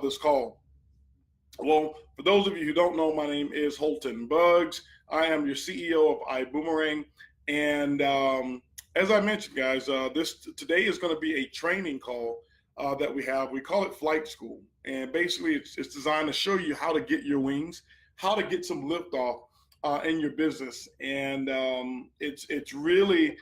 this call. Well, for those of you who don't know, my name is Holton Bugs. I am your CEO of IBuumerang, and as I mentioned, guys, this today is going to be a training call that we have. We call it Flight School, and basically, it's designed to show you how to get your wings, how to get some liftoff in your business, and it's really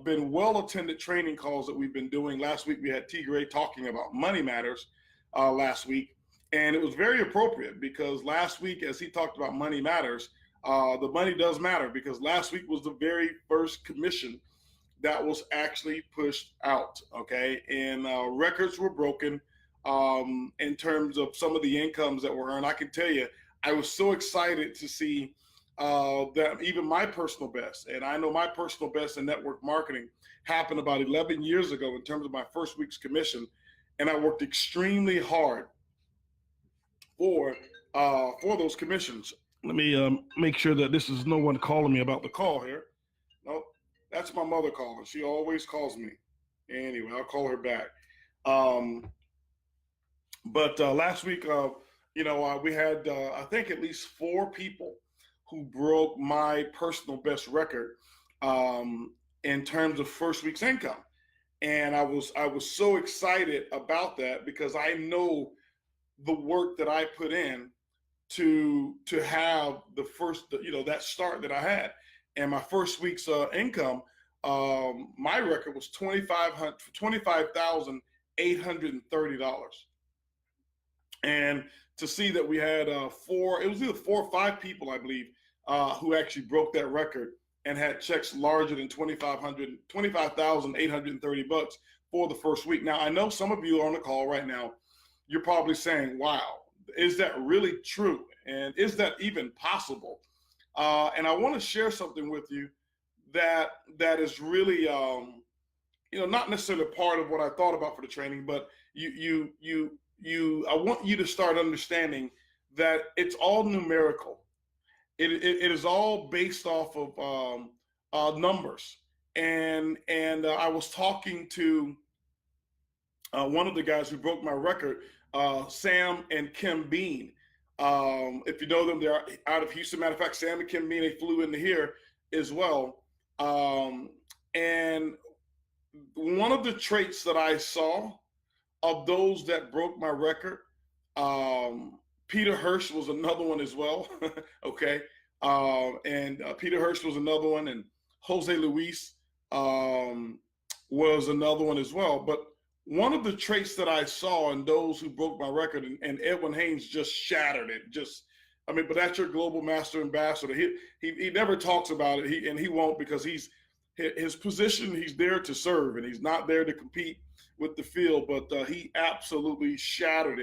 been well attended training calls that we've been doing. Last week we had T. Gray talking about money matters last week. And it was very appropriate because last week, as he talked about money matters, the money does matter because last week was the very first commission that was actually pushed out, okay? And records were broken in terms of some of the incomes that were earned. I can tell you, I was so excited to see that even my personal best, and I know my personal best in network marketing happened about 11 years ago in terms of my first week's commission, and I worked extremely hard for those commissions. Let me make sure that this is no one calling me about the call here. No, that's my mother calling. She always calls me. Anyway, I'll call her back. But last week, we had I think at least 4 people who broke my personal best record in terms of first week's income, and I was so excited about that because I know the work that I put in to have the first, that start that I had. And my first week's income, my record was $25,830. And to see that we had it was either 4 or 5 people, I believe, who actually broke that record and had checks larger than $25,830 for the first week. Now, I know some of you are on the call right now. You're probably saying, wow, is that really true? And is that even possible? And I want to share something with you that is really, not necessarily part of what I thought about for the training, but I want you to start understanding that it's all numerical. It is all based off of numbers. And I was talking to one of the guys who broke my record, Sam and Kim Bean. If you know them, they're out of Houston. Matter of fact, Sam and Kim Bean, they flew into here as well. And one of the traits that I saw of those that broke my record, Peter Hirsch was another one as well. Okay. And Peter Hirsch was another one, and Jose Luis was another one as well. But one of the traits that I saw in those who broke my record, and Edwin Haynes just shattered it. But that's your global master ambassador. He never talks about it, and he won't, because his position, he's there to serve, and he's not there to compete with the field. But he absolutely shattered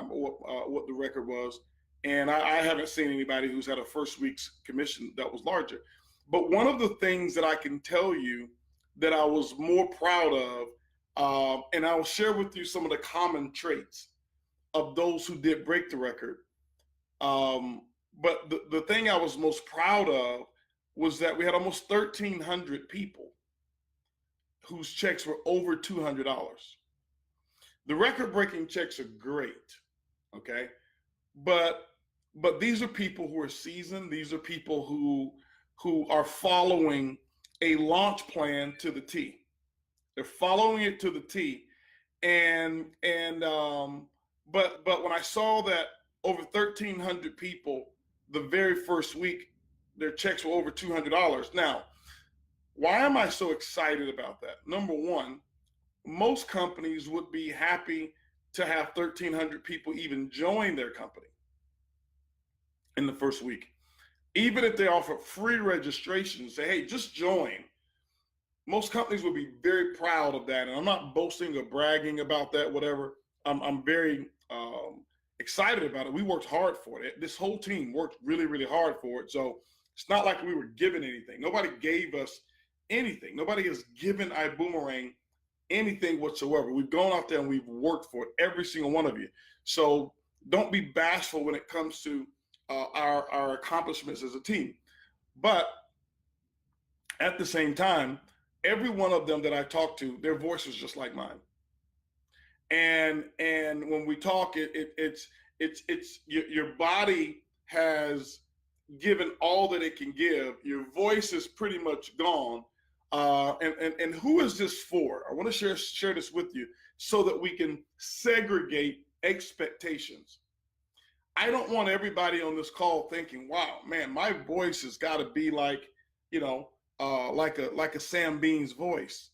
what the record was. And I haven't seen anybody who's had a first week's commission that was larger. But one of the things that I can tell you that I was more proud of, and I'll share with you some of the common traits of those who did break the record. But the thing I was most proud of was that we had almost 1,300 people whose checks were over $200. The record-breaking checks are great, okay? But these are people who are seasoned. These are people who are following a launch plan to the T. They're following it to the T, but when I saw that over 1,300 people the very first week, their checks were over $200. Now, why am I so excited about that? Number one, most companies would be happy to have 1,300 people even join their company in the first week. Even if they offer free registration, say, hey, just join. Most companies would be very proud of that. And I'm not boasting or bragging about that, whatever. I'm very excited about it. We worked hard for it. This whole team worked really, really hard for it. So it's not like we were given anything. Nobody gave us anything. Nobody has given IBuumerang anything whatsoever. We've gone out there and we've worked for it, every single one of you. So don't be bashful when it comes to our accomplishments as a team. But at the same time, every one of them that I talked to, their voice was just like mine. And when we talk, it's your body has given all that it can give. Your voice is pretty much gone. And who is this for? I want to share this with you so that we can segregate expectations. I don't want everybody on this call thinking, "Wow, man, my voice has got to be like, like a Sam Bean's voice,"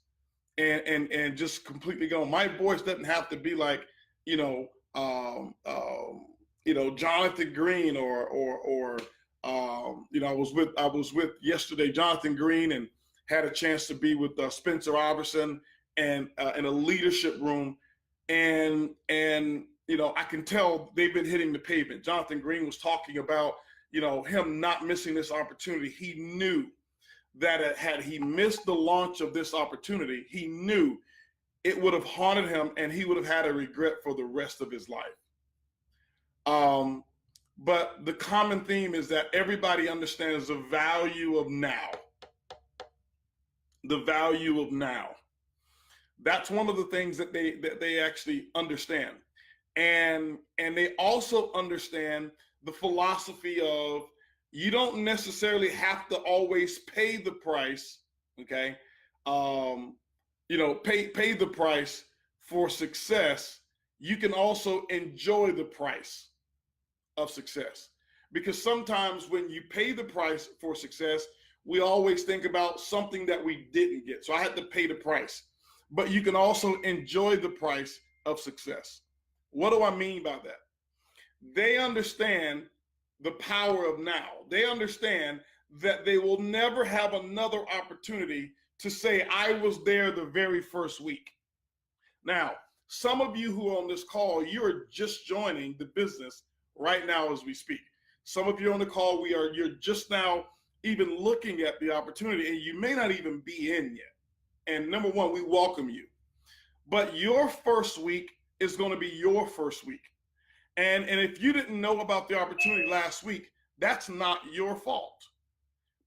and just completely go. My voice doesn't have to be like, you know, Jonathan Green or I was with yesterday Jonathan Green, and had a chance to be with Spencer Iverson and in a leadership room, and I can tell they've been hitting the pavement. Jonathan Green was talking about him not missing this opportunity. He knew that had he missed the launch of this opportunity, he knew it would have haunted him and he would have had a regret for the rest of his life. But the common theme is that everybody understands the value of now. The value of now. That's one of the things that they actually understand. And they also understand the philosophy of you don't necessarily have to always pay the price, okay? Pay the price for success. You can also enjoy the price of success. Because sometimes when you pay the price for success, we always think about something that we didn't get. So I had to pay the price. But you can also enjoy the price of success. What do I mean by that? They understand the power of now. They understand that they will never have another opportunity to say, I was there the very first week. Now, some of you who are on this call, you're just joining the business right now as we speak. Some of you on the call, you're just now even looking at the opportunity, and you may not even be in yet. And number one, we welcome you. But your first week is going to be your first week. And if you didn't know about the opportunity last week, that's not your fault.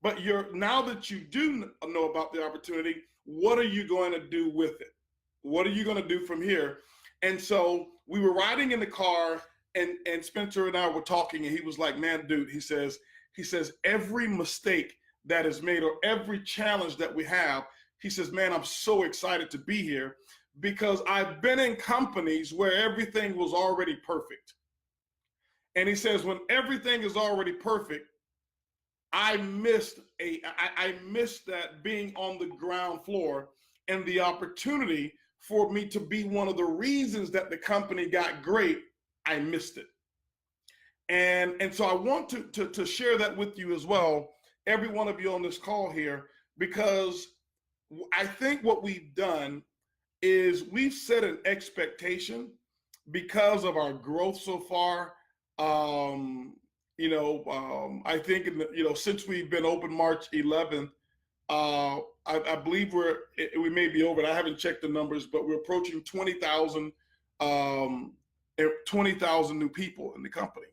But now that you do know about the opportunity, what are you going to do with it? What are you going to do from here? And so we were riding in the car, and Spencer and I were talking, and he was like, man, dude, he says, every mistake that is made or every challenge that we have, he says, man, I'm so excited to be here because I've been in companies where everything was already perfect. And he says, when everything is already perfect, I missed that being on the ground floor and the opportunity for me to be one of the reasons that the company got great. I missed it. And so I want to share that with you as well, every one of you on this call here, because I think what we've done is we've set an expectation because of our growth so far. I think since we've been open March 11th, I believe we may be over it. I haven't checked the numbers, but we're approaching 20,000 new people in the company.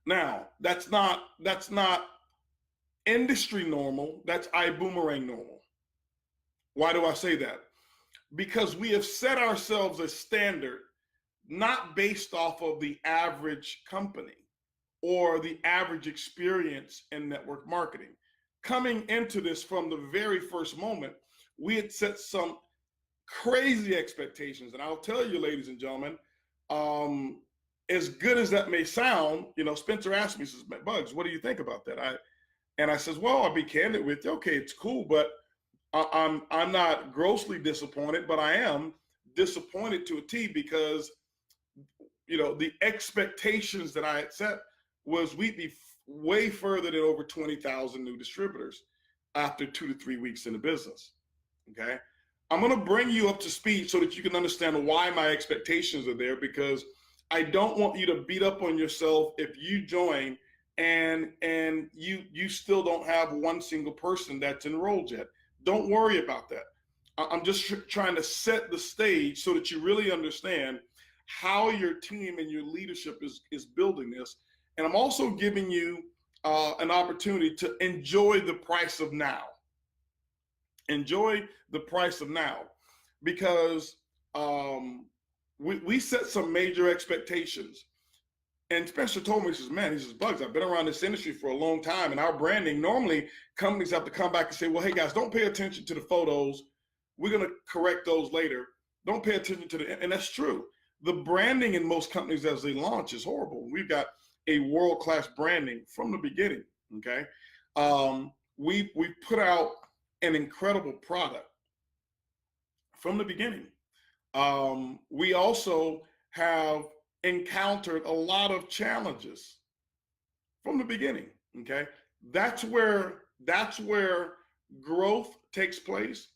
Now, that's not industry normal. That's IBuumerang normal. Why do I say that? Because we have set ourselves a standard not based off of the average company or the average experience in network marketing. Coming into this from the very first moment, we had set some crazy expectations. And I'll tell you, ladies and gentlemen, as good as that may sound, Spencer asked me, he says, Bugs, what do you think about that? I says, well, I'll be candid with you. Okay, it's cool, but I'm not grossly disappointed, but I am disappointed to a T because the expectations that I had set was we'd be way further than over 20,000 new distributors after 2 to 3 weeks in the business. Okay, I'm going to bring you up to speed so that you can understand why my expectations are there, because I don't want you to beat up on yourself if you join and you still don't have one single person that's enrolled yet. Don't worry about that. I'm just trying to set the stage so that you really understand how your team and your leadership is building this. And I'm also giving you an opportunity to enjoy the price of now. Enjoy the price of now, because we set some major expectations. And Spencer told me, he says, man, he says, Bugs, I've been around this industry for a long time, and our branding, normally companies have to come back and say, well, hey guys, don't pay attention to the photos. We're going to correct those later. Don't pay attention to the, and that's true. The branding in most companies as they launch is horrible. We've got a world-class branding from the beginning, okay? We put out an incredible product from the beginning. We also have encountered a lot of challenges from the beginning, okay? That's where growth takes place.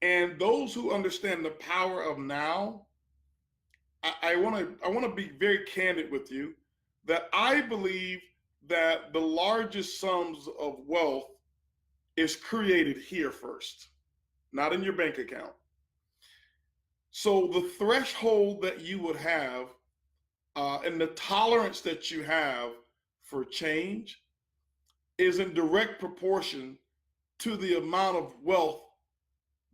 And those who understand the power of now, I want to be very candid with you that I believe that the largest sums of wealth is created here first, not in your bank account. So the threshold that you would have and the tolerance that you have for change is in direct proportion to the amount of wealth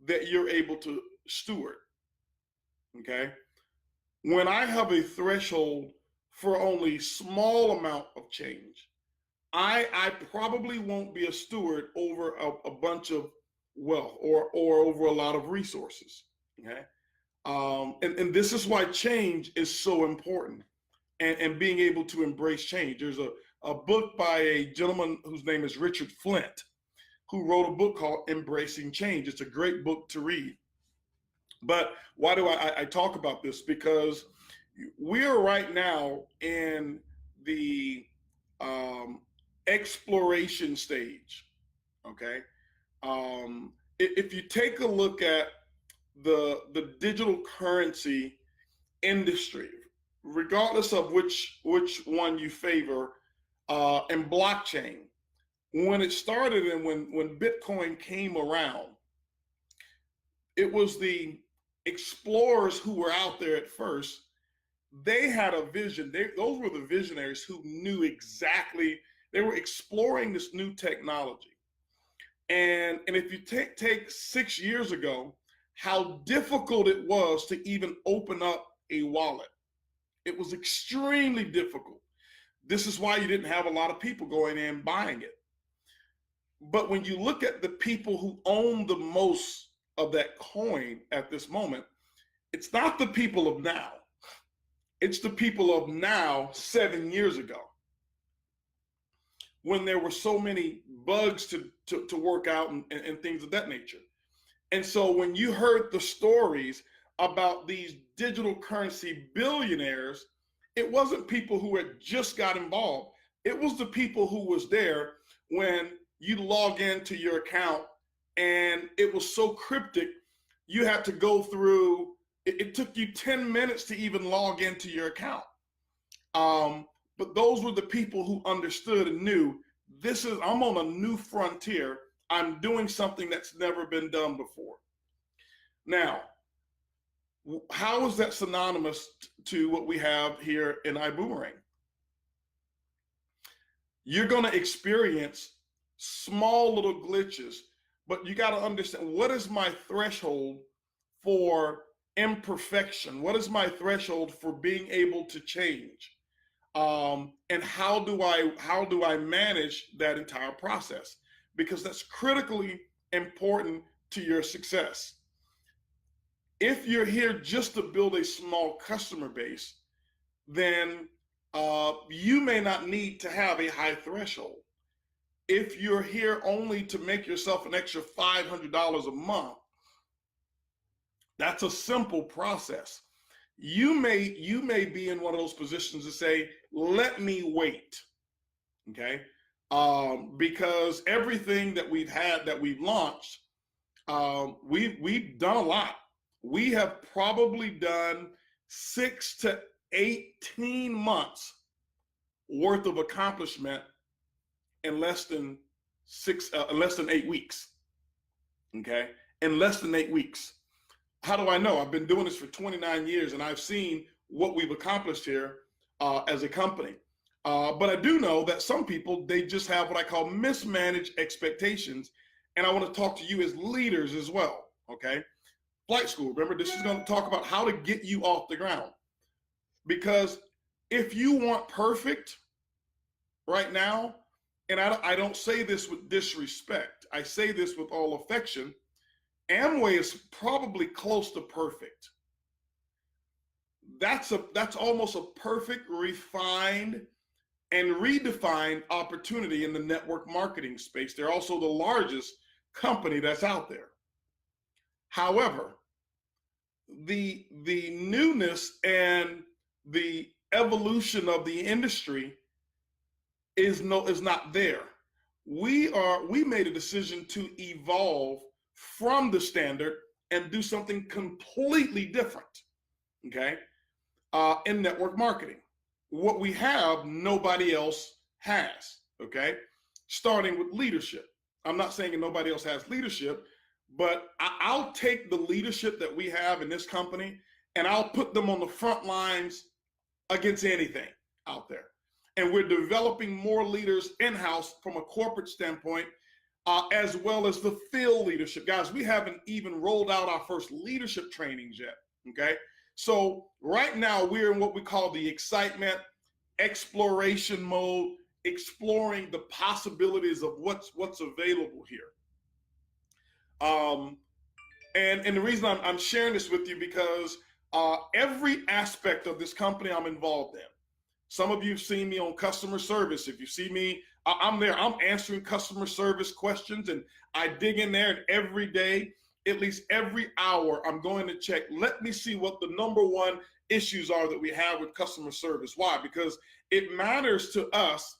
that you're able to steward, okay? When I have a threshold for only small amount of change, I probably won't be a steward over a bunch of wealth or over a lot of resources, okay? And this is why change is so important, and being able to embrace change. There's a book by a gentleman whose name is Richard Flint, who wrote a book called Embracing Change. It's a great book to read. But why do I talk about this? Because we are right now in the exploration stage, okay? If you take a look at the digital currency industry, regardless of which one you favor, and blockchain, when it started and when Bitcoin came around, it was the explorers who were out there at first. They had a vision. Those were the visionaries who knew exactly, they were exploring this new technology. And if you take 6 years ago, how difficult it was to even open up a wallet. It was extremely difficult. This is why you didn't have a lot of people going in buying it. But when you look at the people who own the most of that coin at this moment, it's not the people of now. It's the people of now 7 years ago, when there were so many bugs to work out and things of that nature. And so when you heard the stories about these digital currency billionaires, it wasn't people who had just got involved. It was the people who was there when you log into your account and it was so cryptic, you had to go through, it took you 10 minutes to even log into your account. But those were the people who understood and knew, I'm on a new frontier. I'm doing something that's never been done before. Now, how is that synonymous to what we have here in IBuumerang? You're going to experience small little glitches, but you got to understand, what is my threshold for imperfection? What is my threshold for being able to change? And how do I manage that entire process? Because that's critically important to your success. If you're here just to build a small customer base, then you may not need to have a high threshold. If you're here only to make yourself an extra $500 a month, that's a simple process. You may be in one of those positions to say, let me wait, okay? Because everything that we've launched, we've done a lot. We have probably done 6 to 18 months worth of accomplishment in less than 8 weeks, okay? In less than 8 weeks. How do I know? I've been doing this for 29 years and I've seen what we've accomplished here as a company. But I do know that some people, they just have what I call mismanaged expectations. And I want to talk to you as leaders as well, okay? flight school. Remember, this is going to talk about how to get you off the ground. Because if you want perfect right now, and I don't say this with disrespect, I say this with all affection, Amway is probably close to perfect. That's almost a perfect, refined, and redefined opportunity in the network marketing space. They're also the largest company that's out there. However, the newness and the evolution of the industry is not there. We made a decision to evolve from the standard and do something completely different. Okay, in network marketing, what we have, nobody else has. Okay, starting with leadership. I'm not saying nobody else has leadership, but I'll take the leadership that we have in this company and I'll put them on the front lines against anything out there. And we're developing more leaders in-house from a corporate standpoint, as well as the field leadership. Guys, we haven't even rolled out our first leadership trainings yet, okay? So right now we're in what we call the excitement, exploration mode, exploring the possibilities of what's available here. And the reason I'm sharing this with you because every aspect of this company I'm involved in. Some of you have seen me on customer service. If you see me, I'm there. I'm answering customer service questions, and I dig in there, and every day, at least every hour, I'm going to check. Let me see what the #1 issues are that we have with customer service. Why? Because it matters to us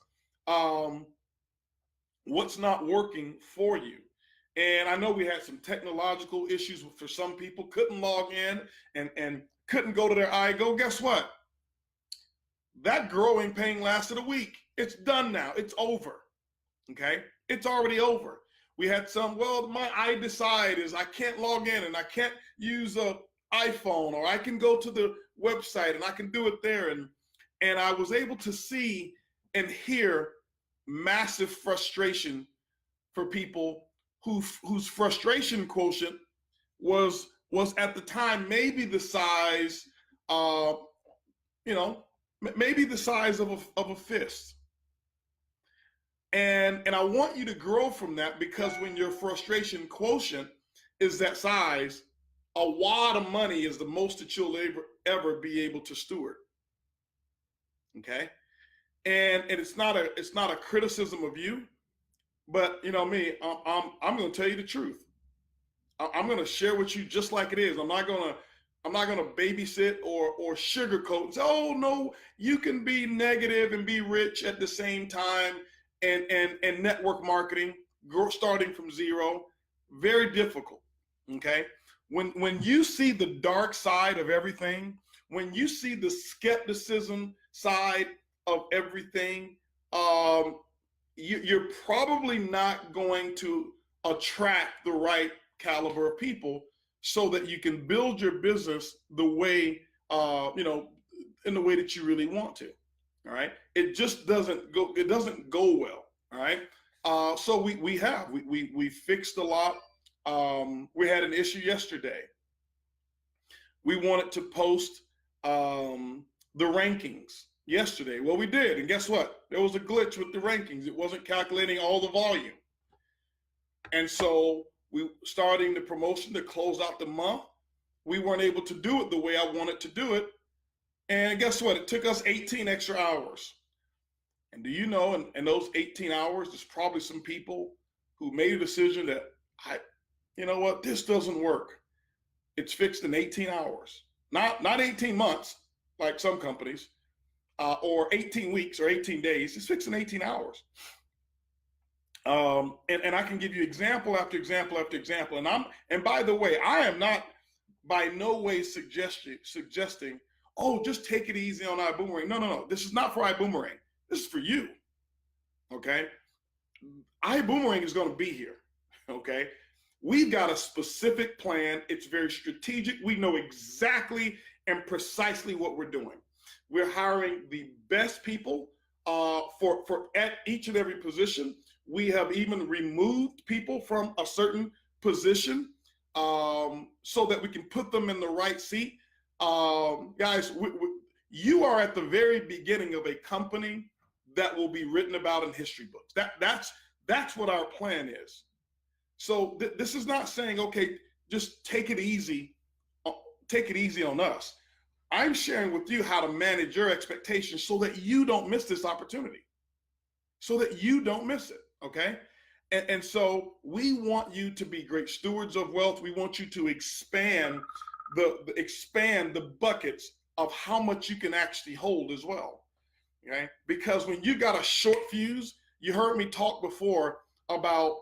what's not working for you. And I know we had some technological issues for some people, couldn't log in and couldn't go to their iGo. Guess what? That growing pain lasted a week. It's done now. It's over. Okay? It's already over. We had some, well, my iDecide is I can't log in and I can't use a iPhone, or I can go to the website and I can do it there. And I was able to see and hear massive frustration for people whose frustration quotient was at the time maybe the size maybe the size of a fist. And I want you to grow from that, because when your frustration quotient is that size, a wad of money is the most that you'll ever be able to steward. Okay? And it's not a criticism of you, but you know me, I'm going to tell you the truth. I'm going to share with you just like it is. I'm not going to babysit or sugarcoat and say, oh no, you can be negative and be rich at the same time, and network marketing, starting from zero, very difficult. Okay, when you see the dark side of everything, when you see the skepticism side of everything, you're probably not going to attract the right caliber of people so that you can build your business the way, in the way that you really want to. All right. It just doesn't go well. All right. So we fixed a lot. We had an issue yesterday. We wanted to post the rankings yesterday. Well, we did. And guess what? There was a glitch with the rankings. It wasn't calculating all the volume. And so we starting the promotion to close out the month. We weren't able to do it the way I wanted to do it. And guess what? It took us 18 extra hours. And do you know, in those 18 hours, there's probably some people who made a decision that, you know what, this doesn't work. It's fixed in 18 hours, not 18 months like some companies, or 18 weeks or 18 days. It's fixed in 18 hours. And I can give you example after example after example. And by the way, I am not by no way suggesting, oh, just take it easy on IBuumerang. No. This is not for IBuumerang. This is for you. Okay? IBuumerang is going to be here. Okay? We've got a specific plan. It's very strategic. We know exactly and precisely what we're doing. We're hiring the best people for at each and every position. We have even removed people from a certain position so that we can put them in the right seat. Guys, you are at the very beginning of a company that will be written about in history books. That's what our plan is. So this is not saying, okay, just take it easy on us. I'm sharing with you how to manage your expectations so that you don't miss this opportunity, so that you don't miss it, okay? And so we want you to be great stewards of wealth. We want you to expand the buckets of how much you can actually hold as well, okay? Because when you got a short fuse, you heard me talk before about,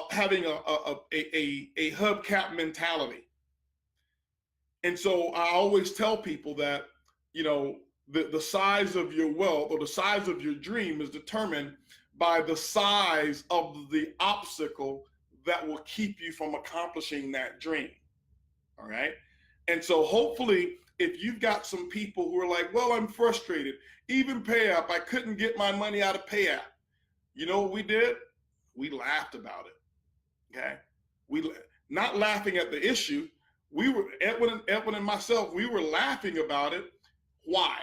having a hubcap mentality. And so I always tell people that, the size of your wealth or the size of your dream is determined by the size of the obstacle that will keep you from accomplishing that dream. All right. And so hopefully, if you've got some people who are like, well, I'm frustrated, even PayApp, I couldn't get my money out of PayApp. You know what we did? We laughed about it. Okay. We not laughing at the issue. We were, Edwin and myself, we were laughing about it. Why?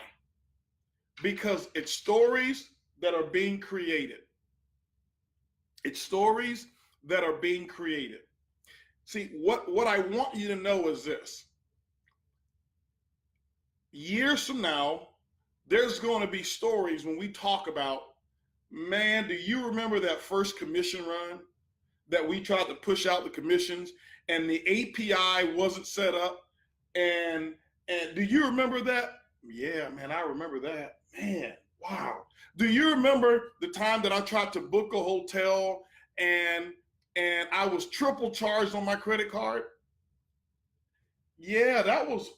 Because it's stories that are being created. It's stories that are being created. See, what I want you to know is this. Years from now, there's going to be stories when we talk about, man, do you remember that first commission run that we tried to push out the commissions and the API wasn't set up? And do you remember that? Yeah, man, I remember that. Man, wow. Do you remember the time that I tried to book a hotel and I was triple charged on my credit card? Yeah, that was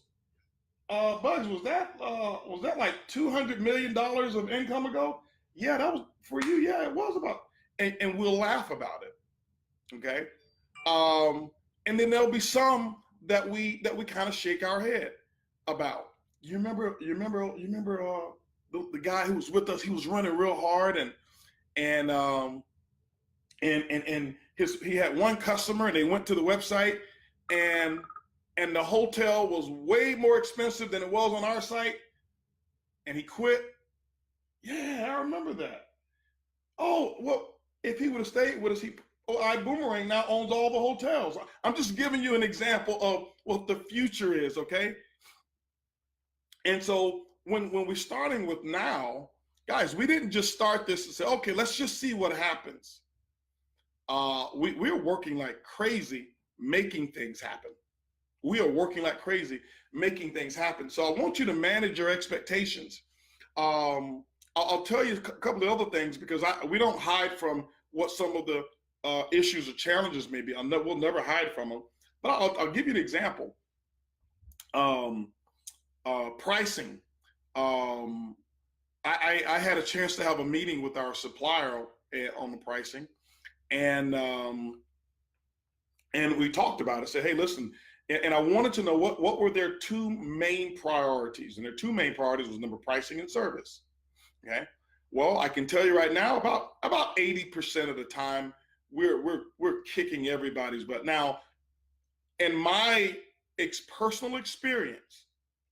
Bugs, was that like $200 million of income ago? Yeah, that was for you. Yeah, it was about, and we'll laugh about it. Okay. And then there'll be some that we kind of shake our head about. You remember the guy who was with us, he was running real hard and he had one customer and they went to the website and the hotel was way more expensive than it was on our site and he quit. Yeah, I remember that. Oh, well, if he would have stayed with us, IBuumerang now owns all the hotels. I'm just giving you an example of what the future is, okay? And so when we're starting with now, guys, we didn't just start this and say, okay, let's just see what happens. We're working like crazy making things happen. We are working like crazy making things happen. So I want you to manage your expectations. I'll tell you a couple of other things because we don't hide from what some of the issues or challenges may be. We'll never hide from them. But I'll give you an example. Pricing. I had a chance to have a meeting with our supplier on the pricing, and we talked about it. Said, hey, listen, and I wanted to know what were their two main priorities, and their two main priorities was number pricing and service. Okay, well, I can tell you right now, about 80% of the time, we're kicking everybody's butt. Now, in my personal experience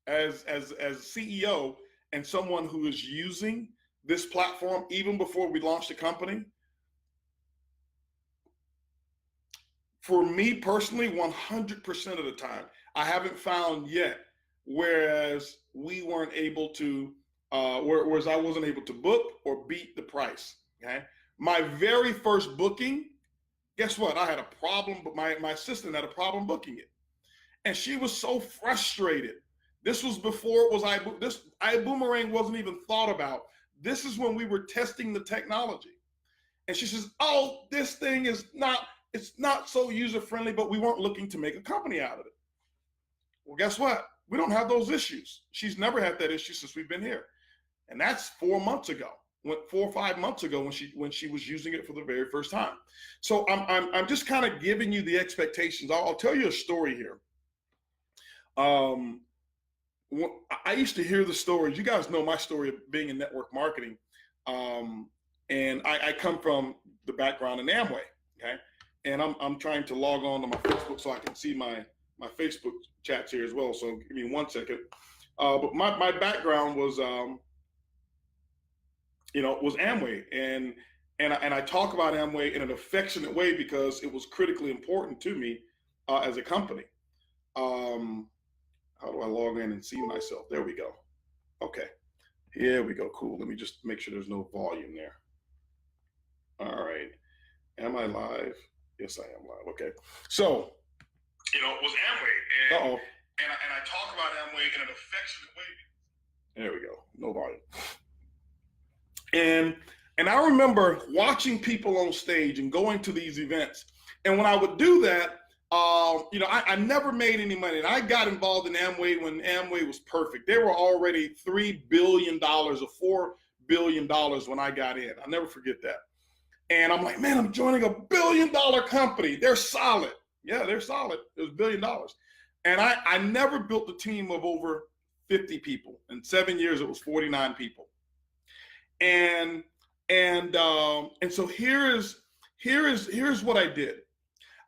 as CEO and someone who is using this platform even before we launched the company, for me personally, 100% of the time, I haven't found yet whereas we weren't able to, whereas I wasn't able to book or beat the price. Okay, my very first booking, guess what? I had a problem, but my assistant had a problem booking it, and she was so frustrated. This was before it was IBuumerang wasn't even thought about. This is when we were testing the technology, and she says, "Oh, this thing is not." It's not so user-friendly, but we weren't looking to make a company out of it. Well, guess what? We don't have those issues. She's never had that issue since we've been here. And that's 4 months ago, 4 or 5 months ago when she was using it for the very first time. So I'm just kind of giving you the expectations. I'll tell you a story here. I used to hear the stories. You guys know my story of being in network marketing. And I come from the background in Amway, okay? and I'm trying to log on to my Facebook so I can see my Facebook chats here as well. So give me 1 second. But my background was, was Amway, and I talk about Amway in an affectionate way because it was critically important to me as a company. How do I log in and see myself? There we go. Okay, here we go. Cool. Let me just make sure there's no volume there. All right. Am I live? Yes, I am live. Okay. So, it was Amway. And I talk about Amway in an affectionate way. There we go. No volume. And I remember watching people on stage and going to these events. And when I would do that, I never made any money. And I got involved in Amway when Amway was perfect. They were already $3 billion or $4 billion when I got in. I'll never forget that. And I'm like, man, I'm joining a $1 billion company. They're solid. Yeah, they're solid. It was $1 billion. And I never built a team of over 50 people. In 7 years, it was 49 people. And so here's what I did.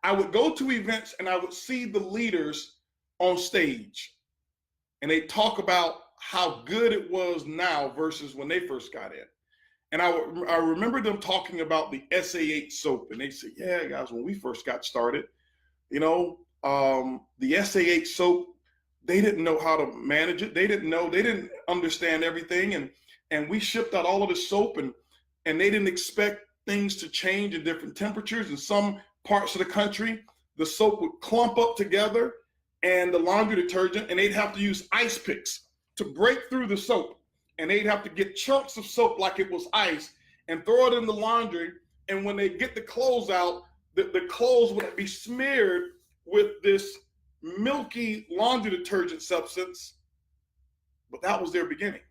I would go to events and I would see the leaders on stage, and they talk about how good it was now versus when they first got in. And I remember them talking about the SA8 soap, and they said, yeah, guys, when we first got started, the SA8 soap, they didn't know how to manage it. They didn't understand everything. And we shipped out all of the soap, and they didn't expect things to change in different temperatures. In some parts of the country, the soap would clump up together and the laundry detergent, and they'd have to use ice picks to break through the soap. And they'd have to get chunks of soap like it was ice and throw it in the laundry. And when they get the clothes out, the clothes would be smeared with this milky laundry detergent substance. But that was their beginning.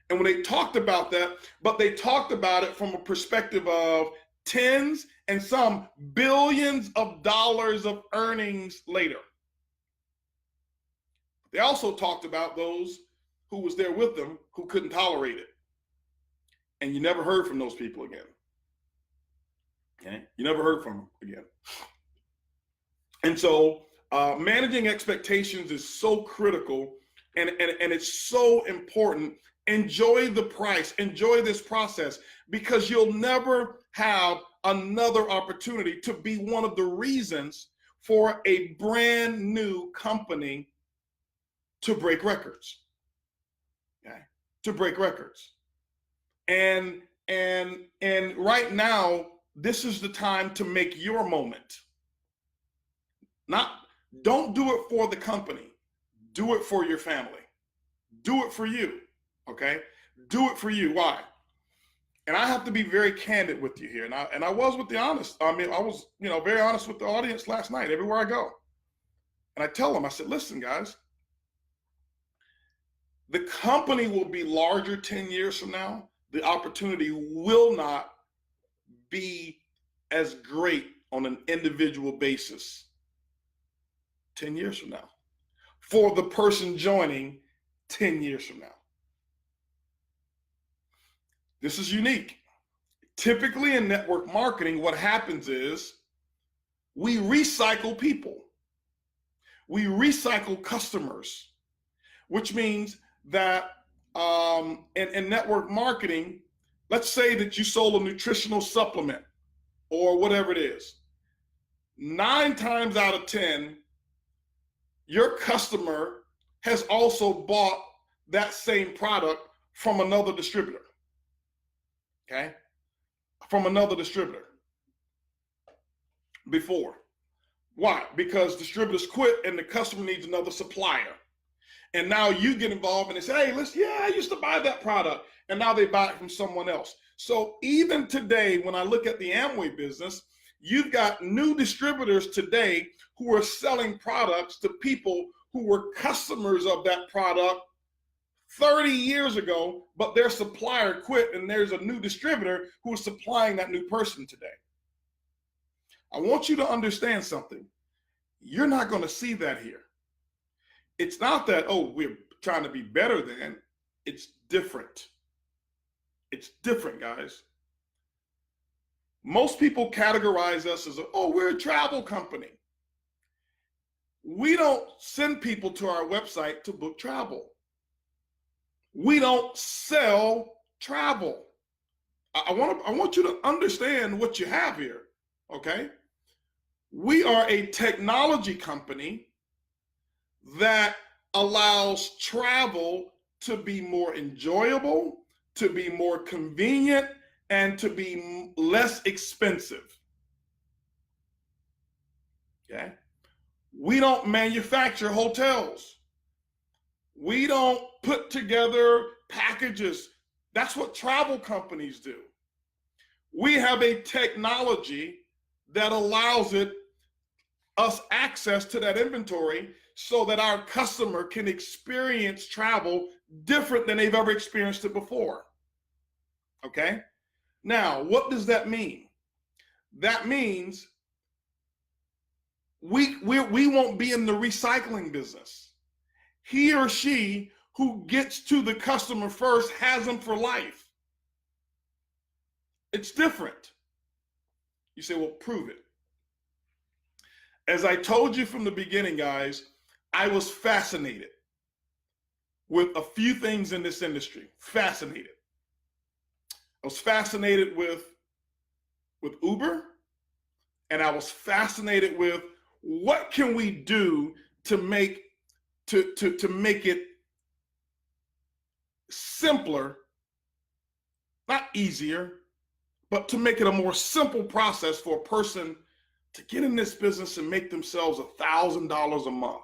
And when they talked about that, but they talked about it from a perspective of tens and some billions of dollars of earnings later. They also talked about those who was there with them who couldn't tolerate it. And you never heard from those people again. Okay? You never heard from them again. And so managing expectations is so critical, and it's so important. Enjoy the price, enjoy this process, because you'll never have another opportunity to be one of the reasons for a brand new company to break records. Okay? To break records. And right now, this is the time to make your moment. Don't do it for the company. Do it for your family. Do it for you. Okay, do it for you. Why? And I have to be very candid with you here. And I was with the honest. I was, very honest with the audience last night, everywhere I go. And I tell them, I said, listen, guys, the company will be larger 10 years from now. The opportunity will not be as great on an individual basis 10 years from now for the person joining 10 years from now. This is unique. Typically in network marketing, what happens is we recycle people. We recycle customers, which means that in network marketing, let's say that you sold a nutritional supplement or whatever it is. 9 times out of 10, your customer has also bought that same product from another distributor. Okay? From another distributor before. Why? Because distributors quit and the customer needs another supplier. And now you get involved and they say, hey, I used to buy that product. And now they buy it from someone else. So even today, when I look at the Amway business, you've got new distributors today who are selling products to people who were customers of that product 30 years ago, but their supplier quit and there's a new distributor who is supplying that new person today. I want you to understand something. You're not going to see that here. It's not that, we're trying to be better than. It's different. It's different, guys. Most people categorize us as, oh, we're a travel company. We don't send people to our website to book travel. We don't sell travel. I want you to understand what you have here, okay? We are a technology company that allows travel to be more enjoyable, to be more convenient, and to be less expensive, okay? We don't manufacture hotels. We don't put together packages. That's what travel companies do. We have a technology that allows us access to that inventory so that our customer can experience travel different than they've ever experienced it before. Okay? Now, what does that mean? That means we won't be in the recycling business. He or she who gets to the customer first has them for life. It's different. You say, well, prove it. As I told you from the beginning, guys, I was fascinated with a few things in this industry. Fascinated. I was fascinated with Uber, and I was fascinated with what can we do to make it simpler, not easier, but to make it a more simple process for a person to get in this business and make themselves $1,000 a month.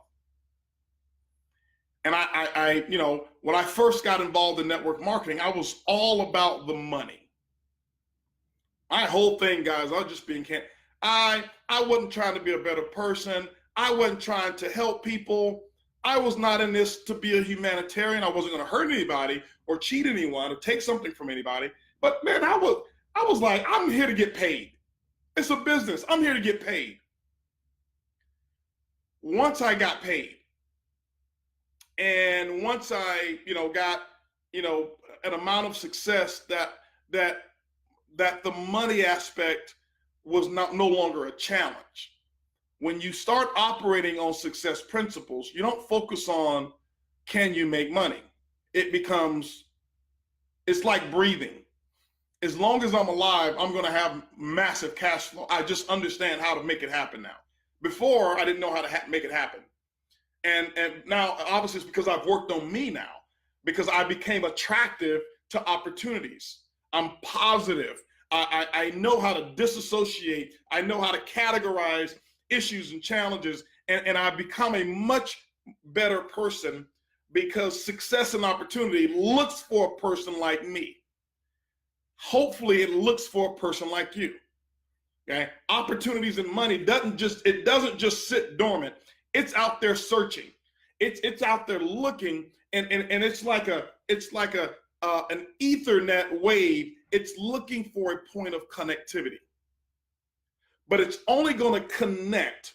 And I, you know, when I first got involved in network marketing, I was all about the money. My whole thing, guys, I was just being candid. I wasn't trying to be a better person. I wasn't trying to help people. I was not in this to be a humanitarian. I wasn't going to hurt anybody or cheat anyone or take something from anybody. But man, I was like, I'm here to get paid. It's a business. I'm here to get paid. Once I got paid, and once I, got, an amount of success that the money aspect was no longer a challenge. When you start operating on success principles, you don't focus on, can you make money? It's like breathing. As long as I'm alive, I'm going to have massive cash flow. I just understand how to make it happen now. Before, I didn't know how to make it happen. And now, obviously, it's because I've worked on me now, because I became attractive to opportunities. I'm positive. I know how to disassociate. I know how to categorize issues and challenges. And I've become a much better person because success and opportunity looks for a person like me. Hopefully, it looks for a person like you. Okay? Opportunities and money doesn't just sit dormant. It's out there searching. It's out there looking, and it's like an Ethernet wave. It's looking for a point of connectivity. But it's only going to connect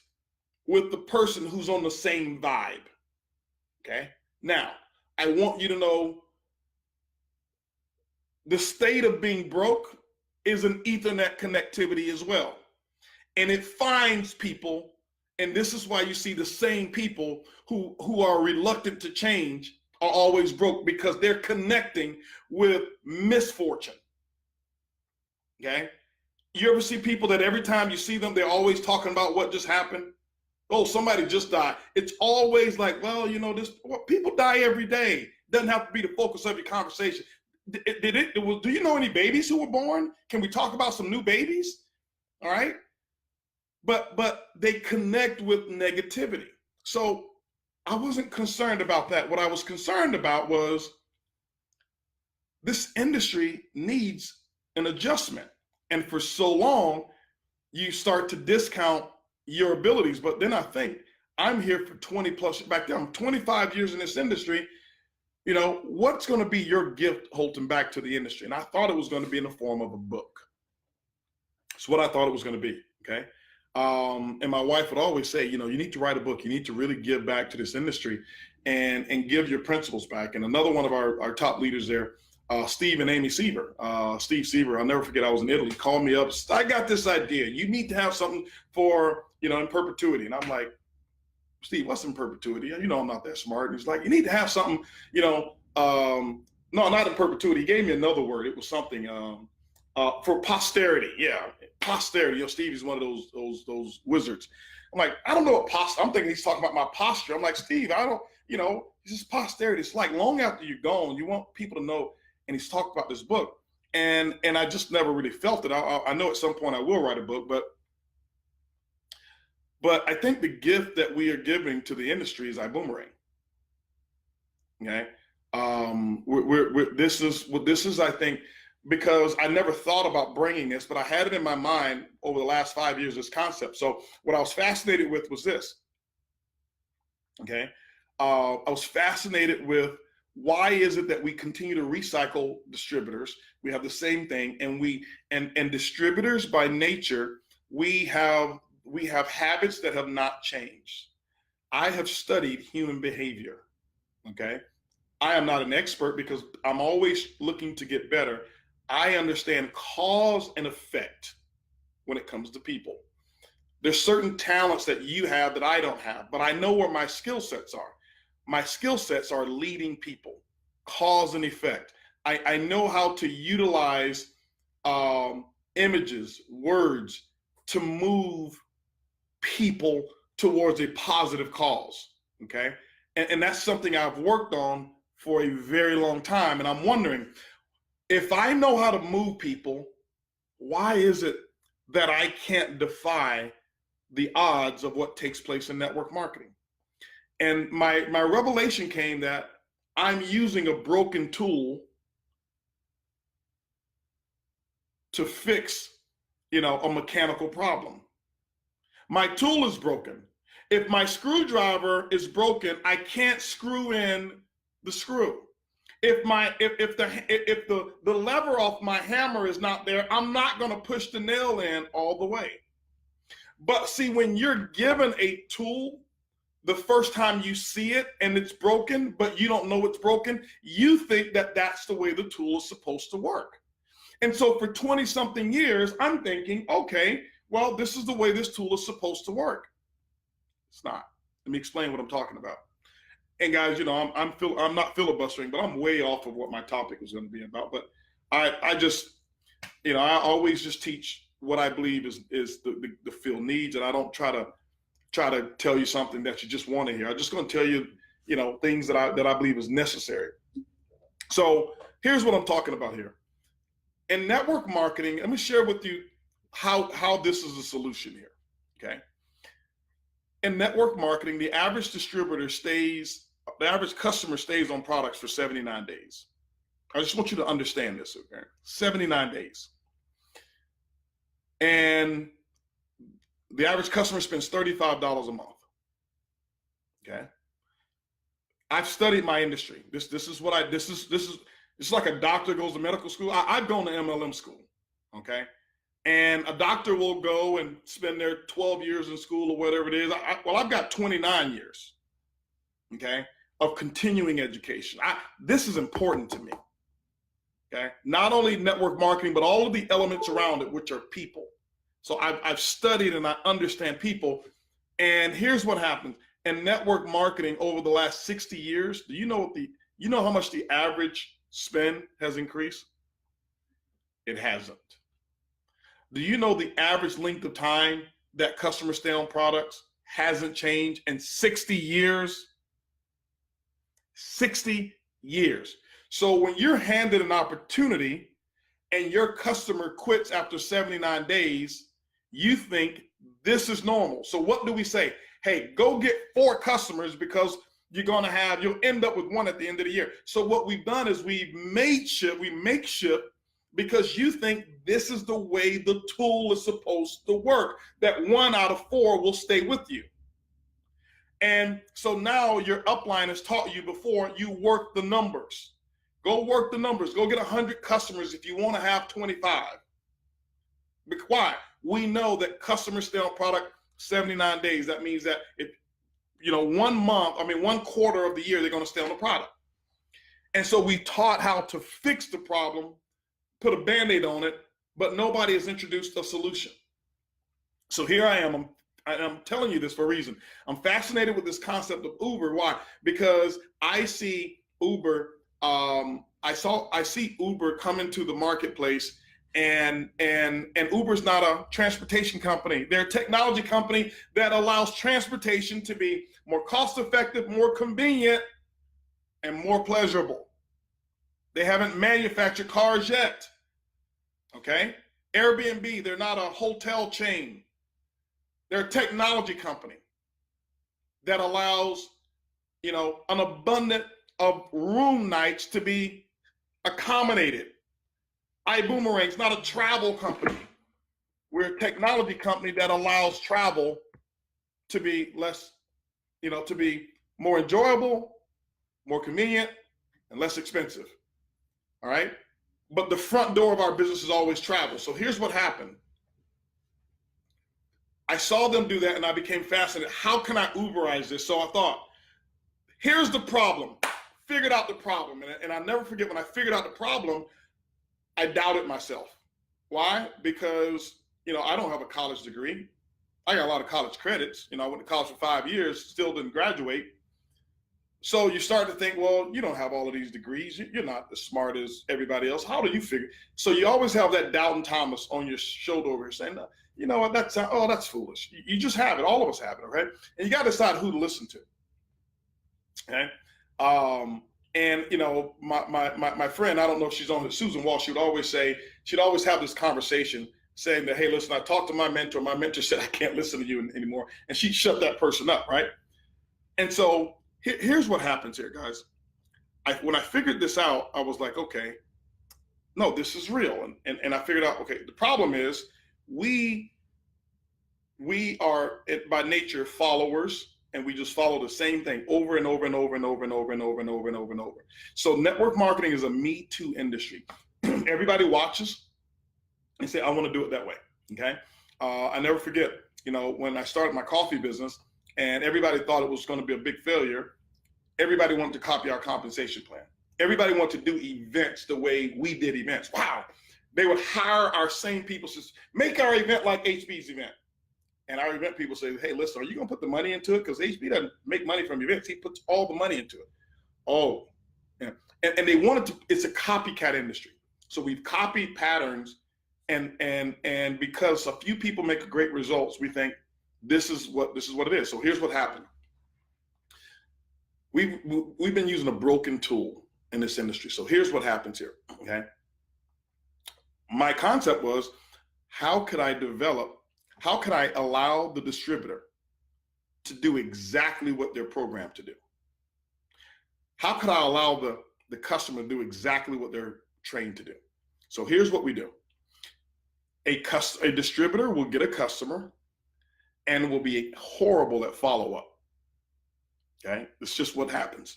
with the person who's on the same vibe. Okay? Now, I want you to know the state of being broke is an Ethernet connectivity as well. And it finds people, and this is why you see the same people who are reluctant to change are always broke, because they're connecting with misfortune. Okay? You ever see people that every time you see them, they're always talking about what just happened? Oh, somebody just died. It's always like, well, people die every day. Doesn't have to be the focus of your conversation. Do you know any babies who were born? Can we talk about some new babies? All right. But they connect with negativity. So I wasn't concerned about that. What I was concerned about was this industry needs an adjustment. And for so long, you start to discount your abilities. But then I think I'm here for 20 plus, back then I'm 25 years in this industry. What's going to be your gift, Holton, back to the industry? And I thought it was going to be in the form of a book. It's what I thought it was going to be, okay? And my wife would always say, you need to write a book. You need to really give back to this industry and give your principles back. And another one of our top leaders there, Steve and Amy Seaver, Steve Seaver, I'll never forget, I was in Italy, called me up, I got this idea, you need to have something for, in perpetuity. And I'm like, Steve, what's in perpetuity? I'm not that smart. And he's like, you need to have something, no, not in perpetuity. He gave me another word. It was something for posterity. Yeah, posterity. Steve is one of those wizards. I'm like, I don't know what I'm thinking he's talking about my posture. I'm like, Steve, I don't, it's just posterity. It's like long after you're gone, you want people to know. And he's talked about this book, and I just never really felt it. I know at some point I will write a book, but I think the gift that we are giving to the industry is IBuumerang. Okay, this is I think, because I never thought about bringing this, but I had it in my mind over the last 5 years, this concept. So what I was fascinated with was this. Okay, I was fascinated with, why is it that we continue to recycle distributors? We have the same thing, and distributors by nature, we have habits that have not changed. I have studied human behavior. Okay, I am not an expert because I'm always looking to get better. I understand cause and effect when it comes to people. There's certain talents that you have that I don't have, but I know where my skill sets are. My skill sets are leading people, cause and effect. I know how to utilize images, words to move people towards a positive cause, okay? And that's something I've worked on for a very long time. And I'm wondering, if I know how to move people, why is it that I can't defy the odds of what takes place in network marketing? And my revelation came that I'm using a broken tool to fix, a mechanical problem. My tool is broken. If my screwdriver is broken, I can't screw in the screw. If the lever off my hammer is not there, I'm not going to push the nail in all the way. But see, when you're given a tool, the first time you see it and it's broken, but you don't know it's broken, you think that that's the way the tool is supposed to work. And so for 20 something years, I'm thinking, okay, well, this is the way this tool is supposed to work. It's not. Let me explain what I'm talking about. And guys, I'm not filibustering, but I'm way off of what my topic is going to be about. But I just, I always just teach what I believe is the field needs, and I don't try to tell you something that you just want to hear. I'm just going to tell you, things that I believe is necessary. So here's what I'm talking about here. In network marketing, let me share with you how this is a solution here. Okay. In network marketing, the average customer stays on products for 79 days. I just want you to understand this, okay? 79 days. And the average customer spends $35 a month. Okay. I've studied my industry. This is like a doctor goes to medical school. I've gone to MLM school. Okay. And a doctor will go and spend their 12 years in school or whatever it is. I've got 29 years, okay, of continuing education. This is important to me, okay? Not only network marketing, but all of the elements around it, which are people. So I've studied and I understand people. And here's what happens. In network marketing over the last 60 years, do you know how much the average spend has increased? It hasn't. Do you know the average length of time that customers stay on products hasn't changed in 60 years? 60 years. So when you're handed an opportunity and your customer quits after 79 days, you think this is normal. So what do we say? Hey, go get 4 customers because you'll end up with 1 at the end of the year. So what we've done is we make shift because you think this is the way the tool is supposed to work, that 1 out of 4 will stay with you. And so now your upline has taught you before, you work the numbers. Go work the numbers. Go get 100 customers if you want to have 25. Why? We know that customers stay on product 79 days. That means that if 1 quarter of the year, they're going to stay on the product. And so we taught how to fix the problem, put a Band-Aid on it, but nobody has introduced a solution. So here I am. I'm telling you this for a reason. I'm fascinated with this concept of Uber. Why? Because I see Uber. I see Uber come into the marketplace, and Uber's not a transportation company. They're a technology company that allows transportation to be more cost-effective, more convenient, and more pleasurable. They haven't manufactured cars yet. Okay? Airbnb, they're not a hotel chain. They're a technology company that allows, an abundance of room nights to be accommodated. IBuumerang's not a travel company. We're a technology company that allows travel to be less, to be more enjoyable, more convenient, and less expensive. All right? But the front door of our business is always travel. So here's what happened. I saw them do that and I became fascinated. How can I Uberize this? So I thought, here's the problem. Figured out the problem. And I never forget when I figured out the problem, I doubted myself. Why? Because, I don't have a college degree. I got a lot of college credits. I went to college for 5 years, still didn't graduate. So you start to think, well, you don't have all of these degrees. You're not as smart as everybody else. How do you figure? So you always have that doubting Thomas on your shoulder over here saying, you know what, that's foolish. You just have it. All of us have it, okay? And you got to decide who to listen to, okay? And, my friend, I don't know if she's on it, Susan Walsh, she'd always have this conversation saying that, hey, listen, I talked to my mentor. My mentor said, I can't listen to you anymore. And she'd shut that person up, right? And so here's what happens here, guys. When I figured this out, I was like, okay, no, this is real. And I figured out, okay, the problem is we are by nature followers, and we just follow the same thing over and over and over and over and over and over and over and over and over. So network marketing is a Me Too industry. Everybody watches and say, I want to do it that way, okay? I never forget, when I started my coffee business and everybody thought it was going to be a big failure, everybody wanted to copy our compensation plan. Everybody wanted to do events the way we did events. Wow. They would hire our same people to make our event like HB's event. And our event people say, hey, listen, are you going to put the money into it? Because HB doesn't make money from events. He puts all the money into it. Oh, yeah. And they wanted to, it's a copycat industry. So we've copied patterns, and because a few people make great results, we think this is what it is. So here's what happened. We've been using a broken tool in this industry. So here's what happens here, okay? My concept was, how could I allow the distributor to do exactly what they're programmed to do? How could I allow the customer to do exactly what they're trained to do? So here's what we do. A distributor will get a customer and will be horrible at follow-up. Okay, it's just what happens.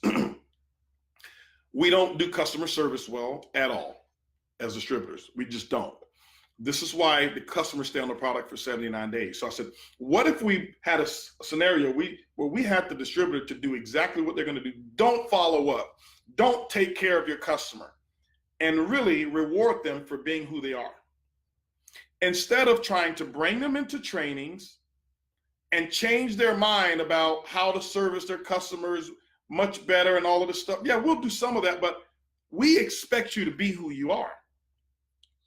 We don't do customer service well at all as distributors. We just don't. This is why the customers stay on the product for 79 days. So I said, what if we had a scenario where we had the distributor to do exactly what they're going to do? Don't follow up. Don't take care of your customer, and really reward them for being who they are. Instead of trying to bring them into trainings and change their mind about how to service their customers much better and all of this stuff. Yeah, we'll do some of that, but we expect you to be who you are.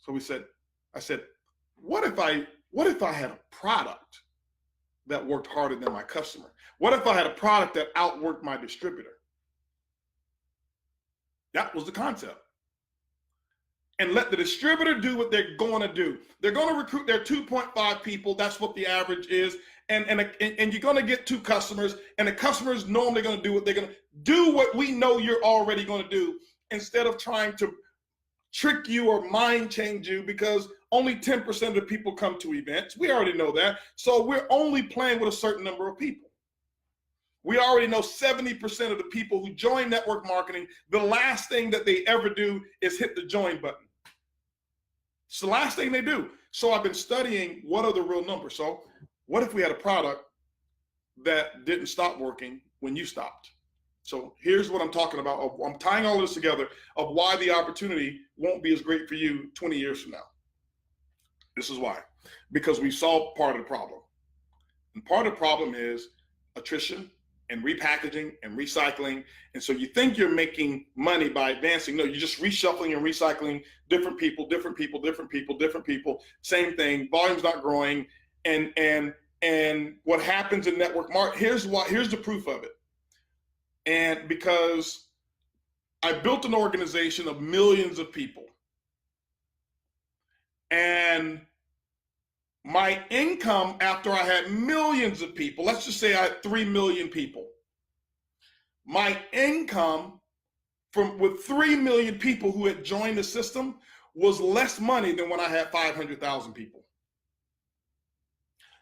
So I said, what if I had a product that worked harder than my customer? What if I had a product that outworked my distributor? That was the concept. And let the distributor do what they're going to do. They're going to recruit their 2.5 people. That's what the average is. And you're going to get 2 customers, and the customers normally going to do what they're going to do, what we know you're already going to do, instead of trying to trick you or mind change you, because only 10% of the people come to events. We already know that. So we're only playing with a certain number of people. We already know 70% of the people who join network marketing, the last thing that they ever do is hit the join button. It's the last thing they do. So I've been studying what are the real numbers. So what if we had a product that didn't stop working when you stopped? So here's what I'm talking about. I'm tying all this together of why the opportunity won't be as great for you 20 years from now. This is why. Because we solved part of the problem. And part of the problem is attrition and repackaging and recycling. And so you think you're making money by advancing. No, you're just reshuffling and recycling different people, different people, different people, different people. Same thing. Volume's not growing. And what happens in network marketing, here's the proof of it. And because I built an organization of millions of people, and my income after I had millions of people, let's just say I had 3 million people, my income with 3 million people who had joined the system was less money than when I had 500,000 people.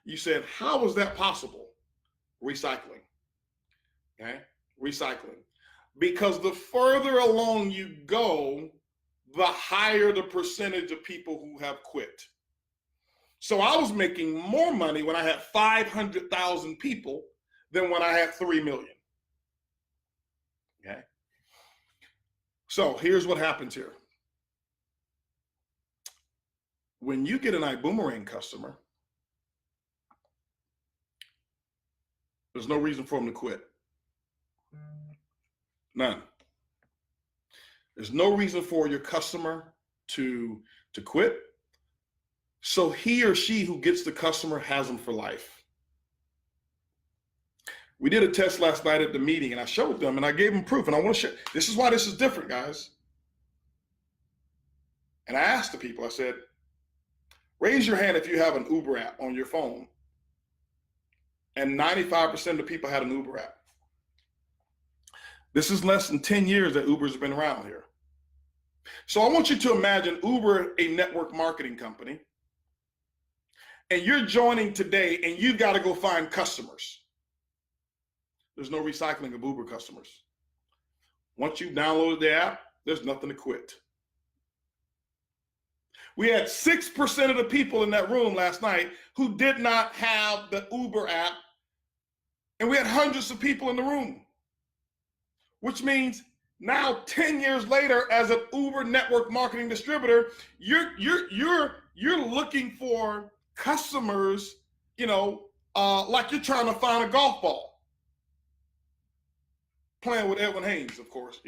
You said, how is that possible? Recycling, okay? Recycling. Because the further along you go, the higher the percentage of people who have quit. So I was making more money when I had 500,000 people than when I had 3 million. Okay. So here's what happens here. When you get an IBuumerang customer, there's no reason for them to quit. None. There's no reason for your customer to quit. So he or she who gets the customer has them for life. We did a test last night at the meeting, and I showed them, and I gave them proof, and I want to share. This is why this is different, guys. And I asked the people, I said, raise your hand if you have an Uber app on your phone. And 95% of the people had an Uber app. This is less than 10 years that Uber's been around here. So I want you to imagine Uber, a network marketing company, and you're joining today and you've got to go find customers. There's no recycling of Uber customers. Once you've downloaded the app, there's nothing to quit. We had 6% of the people in that room last night who did not have the Uber app, and we had hundreds of people in the room, which means now 10 years later, as an Uber network marketing distributor, you're looking for customers, like you're trying to find a golf ball. Playing with Edwin Haynes, of course,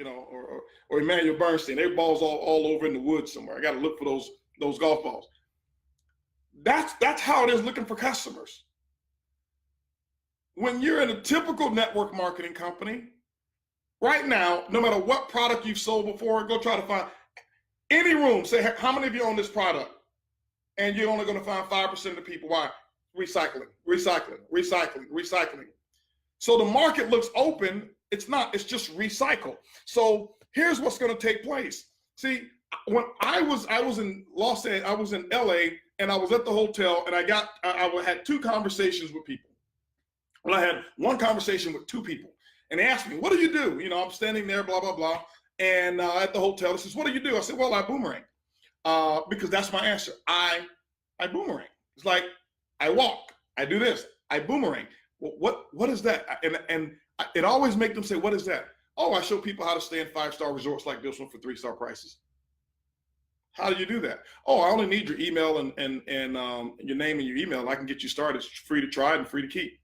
or Emmanuel Bernstein. Their balls all over in the woods somewhere. I got to look for those golf balls. That's how it is looking for customers. When you're in a typical network marketing company, right now, no matter what product you've sold before, go try to find any room. Say, how many of you own this product? And you're only going to find 5% of the people. Why? Recycling, recycling, recycling, recycling. So the market looks open. It's not. It's just recycle. So here's what's going to take place. See, when I was in Los Angeles, I was in LA, and I was at the hotel, and I had 2 conversations with people. Well, I had one conversation with 2 people. And they asked me, what do you do? I'm standing there, blah, blah, blah. And at the hotel, he says, what do you do? I said, well, I boomerang. Because that's my answer. I boomerang. It's like, I walk, I do this, I boomerang. Well, what is that? And it always makes them say, what is that? Oh, I show people how to stay in 5-star resorts like this one for 3-star prices. How do you do that? Oh, I only need your email and your name and your email, and I can get you started. It's free to try and free to keep.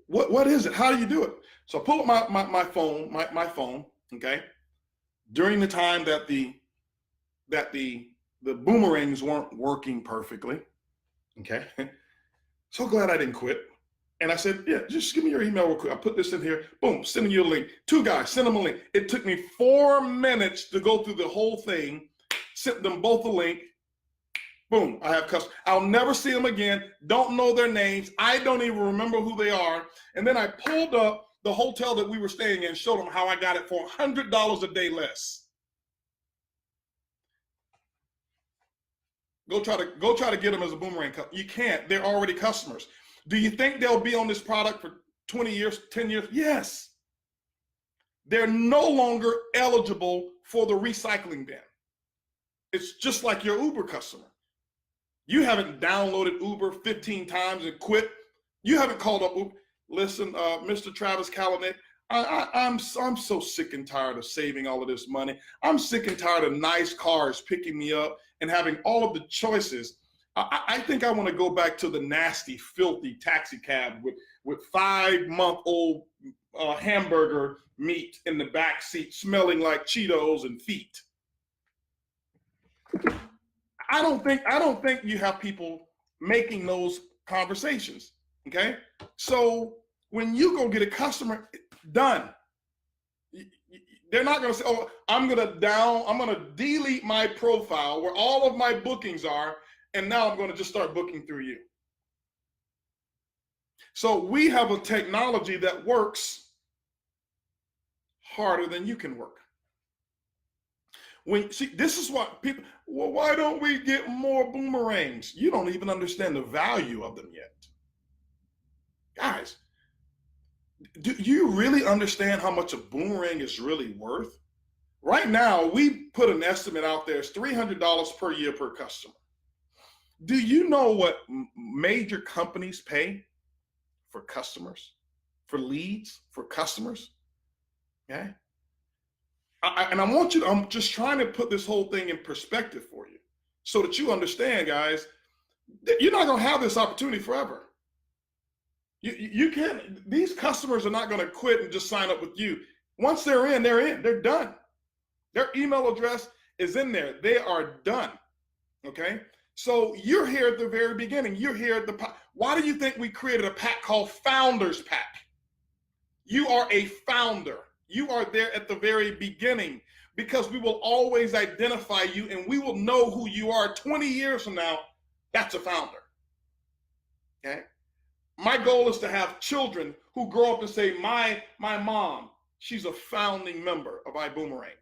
What is it? How do you do it? So I pull up my phone, okay? During the time that the boomerangs weren't working perfectly, okay? So glad I didn't quit. And I said, yeah, just give me your email real quick. I put this in here. Boom, sending you a link. 2 guys, send them a link. It took me 4 minutes to go through the whole thing, sent them both a link. Boom, I have customers. I'll never see them again. Don't know their names. I don't even remember who they are. And then I pulled up the hotel that we were staying in, showed them how I got it for $100 a day less. Go try to get them as a boomerang customer. You can't. They're already customers. Do you think they'll be on this product for 20 years, 10 years? Yes. They're no longer eligible for the recycling bin. It's just like your Uber customer. You haven't downloaded Uber 15 times and quit. You haven't called up Uber. listen, Mr. Travis Kalanick, I'm so sick and tired of saving all of this money. I'm sick and tired of nice cars picking me up and having all of the choices. I think I want to go back to the nasty, filthy taxi cab with 5-month-old hamburger meat in the back seat, smelling like Cheetos and feet. I don't think you have people making those conversations. Okay, so when you go get a customer, done. They're not going to say, "Oh, I'm going to delete my profile where all of my bookings are, and now I'm going to just start booking through you." So we have a technology that works harder than you can work. This is what people, well, why don't we get more boomerangs? You don't even understand the value of them yet. Guys, do you really understand how much a boomerang is really worth? Right now, we put an estimate out there, it's $300 per year per customer. Do you know what major companies pay for customers, for leads, for customers? Okay. I'm just trying to put this whole thing in perspective for you so that you understand, guys, that you're not going to have this opportunity forever. You can't, these customers are not going to quit and just sign up with you. Once they're in, they're done. Their email address is in there. They are done. Okay. So you're here at the very beginning. You're here at the, why do you think we created a pack called Founders Pack? You are a founder. You are there at the very beginning because we will always identify you and we will know who you are 20 years from now. That's a founder. Okay. My goal is to have children who grow up and say, my mom, she's a founding member of IBuumerang.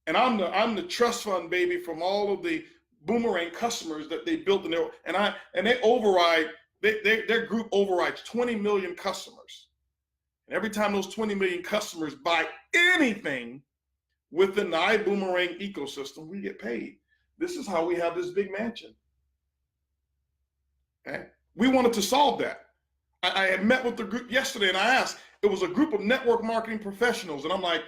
And I'm the trust fund baby from all of the Boomerang customers that they built in their, and they override, their group overrides 20 million customers. And every time those 20 million customers buy anything within the IBuumerang ecosystem, we get paid. This is how we have this big mansion. Okay. We wanted to solve that. I had met with the group yesterday and I asked, it was a group of network marketing professionals. And I'm like,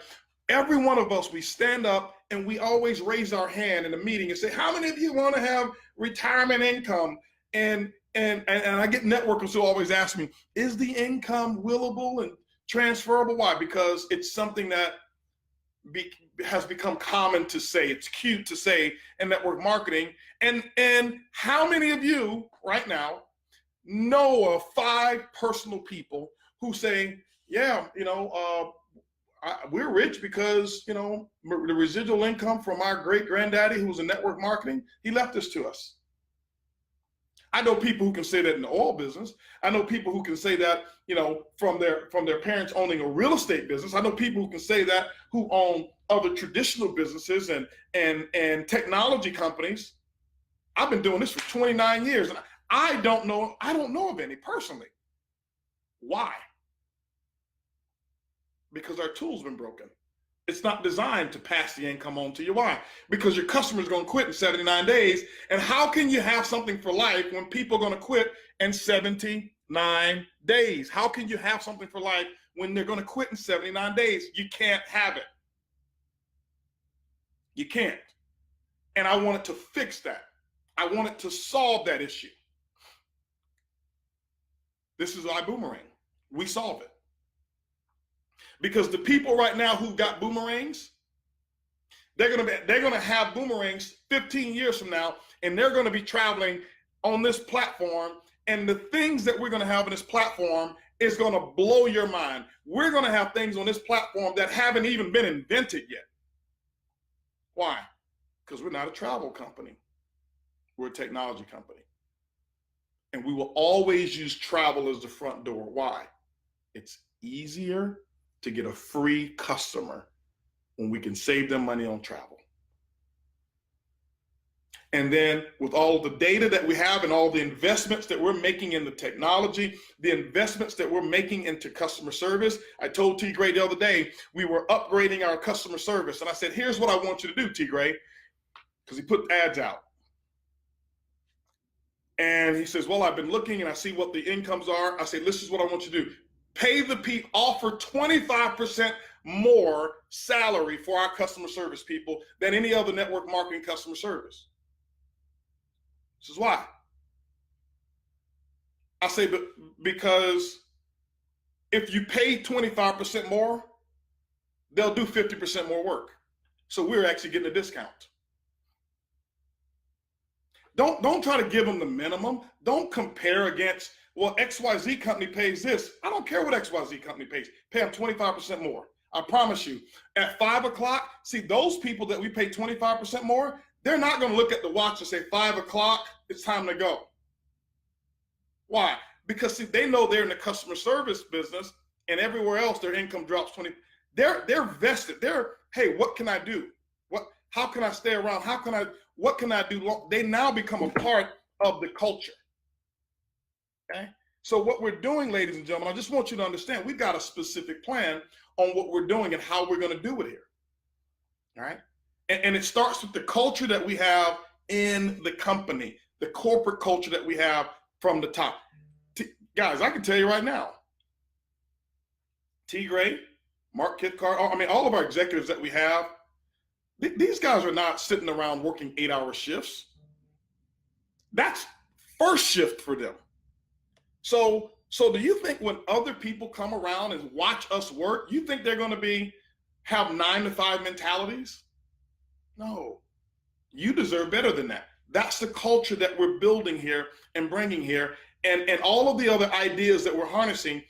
every one of us, we stand up and we always raise our hand in a meeting and say, how many of you want to have retirement income? And I get networkers who always ask me, is the income willable and transferable? Why? Because it's something that has become common to say. It's cute to say in network marketing. And how many of you right now know of 5 personal people who say, yeah, we're rich because, the residual income from our great granddaddy who was in network marketing, he left this to us. I know people who can say that in the oil business. I know people who can say that, from their parents owning a real estate business. I know people who can say that who own other traditional businesses and technology companies. I've been doing this for 29 years and I don't know of any personally. Why? Because our tool's been broken. It's not designed to pass the income on to you. Why? Because your customer's going to quit in 79 days. And how can you have something for life when people are going to quit in 79 days? How can you have something for life when they're going to quit in 79 days? You can't have it. You can't. And I wanted to fix that. I wanted to solve that issue. This is IBuumerang. We solve it. Because the people right now who've got boomerangs, they're gonna have boomerangs 15 years from now, and they're gonna be traveling on this platform, and the things that we're gonna have on this platform is gonna blow your mind. We're gonna have things on this platform that haven't even been invented yet. Why? Because we're not a travel company. We're a technology company. And we will always use travel as the front door. Why? It's easier to get a free customer when we can save them money on travel. And then with all of the data that we have and all the investments that we're making in the technology, the investments that we're making into customer service, I told T. Gray the other day, we were upgrading our customer service. And I said, here's what I want you to do, T. Gray, because he put ads out. And he says, well, I've been looking and I see what the incomes are. I say, this is what I want you to do. Pay the people, offer 25% more salary for our customer service people than any other network marketing customer service. This is why. I say, but because if you pay 25% more, they'll do 50% more work. So we're actually getting a discount. Don't try to give them the minimum. Don't compare against, well, XYZ company pays this. I don't care what XYZ company pays. Pay them 25% more. I promise you. At 5 o'clock, see, those people that we pay 25% more, they're not going to look at the watch and say, 5 o'clock, it's time to go. Why? Because see, they know they're in the customer service business, and everywhere else their income drops 20. They're vested. Hey, what can I do? How can I stay around? What can I do? They now become a part of the culture. Okay? So what we're doing, ladies and gentlemen, I just want you to understand, we've got a specific plan on what we're doing and how we're going to do it here. All right? And it starts with the culture that we have in the company, the corporate culture that we have from the top. Guys, I can tell you right now, T. Gray, Mark Kithcart, all of our executives that we have, these guys are not sitting around working 8-hour shifts. That's first shift for them. So do you think when other people come around and watch us work, you think they're going to have 9-to-5 mentalities? No, you deserve better than that. That's the culture that we're building here and bringing here. And all of the other ideas that we're harnessing,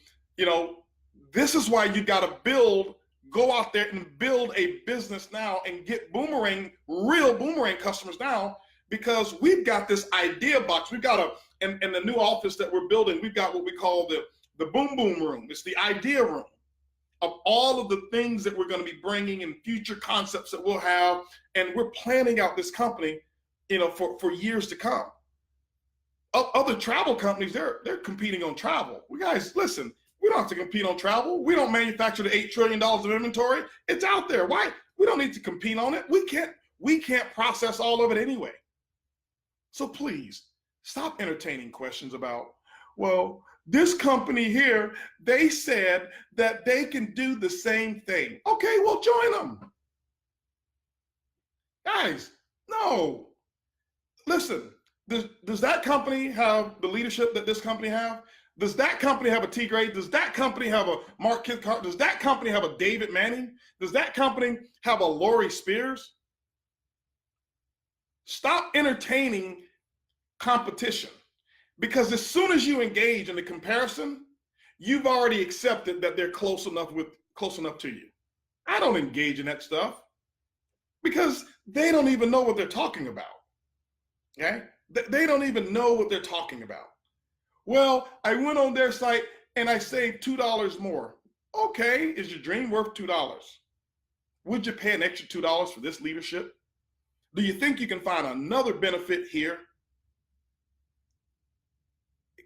this is why you got to go out there and build a business now and get real boomerang customers now, because we've got this idea box. We've got in the new office that we're building, we've got what we call the boom room. It's the idea room of all of the things that we're going to be bringing and future concepts that we'll have. And we're planning out this company, for years to come. Other travel companies, they're competing on travel. We guys, listen, we don't have to compete on travel. We don't manufacture the $8 trillion of inventory. It's out there. Why? We don't need to compete on it. We can't process all of it anyway. So please stop entertaining questions about, well, this company here, they said that they can do the same thing. Okay, well, join them. Guys, no. Listen, does that company have the leadership that this company have? Does that company have a T. Gray? Does that company have a Mark Kithcart? Does that company have a David Manning? Does that company have a Lori Spears? Stop entertaining competition, because as soon as you engage in the comparison, you've already accepted that they're close enough to you. I don't engage in that stuff because they don't even know what they're talking about. Okay? They don't even know what they're talking about. Well, I went on their site and I saved $2 more. Okay, is your dream worth $2? Would you pay an extra $2 for this leadership? Do you think you can find another benefit here?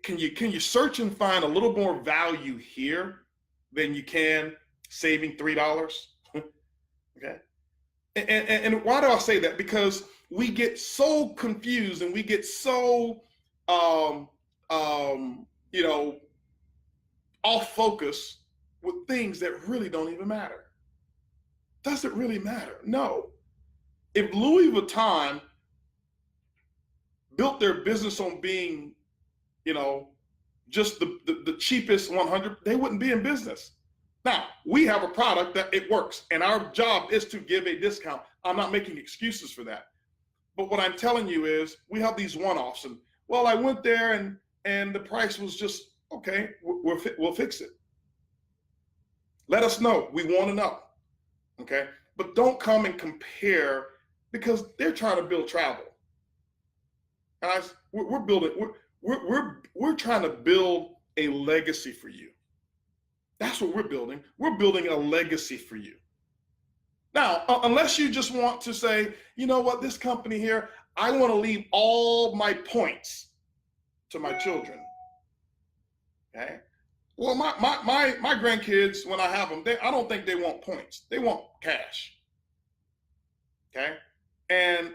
Can you search and find a little more value here than you can saving $3? Okay. And why do I say that? Because we get so confused and we get so off focus with things that really don't even matter. Does it really matter? No. If Louis Vuitton built their business on being, just the cheapest 100, they wouldn't be in business. Now, we have a product that it works, and our job is to give a discount. I'm not making excuses for that. But what I'm telling you is we have these one-offs, and well, I went there and the price was just, okay, we'll fix it. Let us know. We want to know. Okay? But don't come and compare, because they're trying to build travel. Guys, we're trying to build a legacy for you. That's what we're building. We're building a legacy for you. Now, unless you just want to say, you know what, this company here, I want to leave all my points to my children. Okay? Well, my grandkids, when I have them, I don't think they want points. They want cash. Okay? And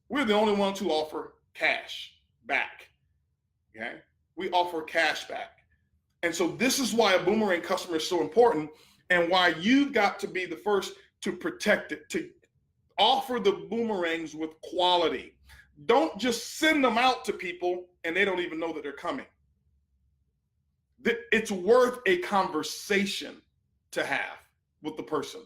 we're the only ones who offer cash back. Okay? We offer cash back. And so this is why a boomerang customer is so important, and why you've got to be the first to protect it, to offer the boomerangs with quality. Don't just send them out to people and they don't even know that they're coming. It's worth a conversation to have with the person.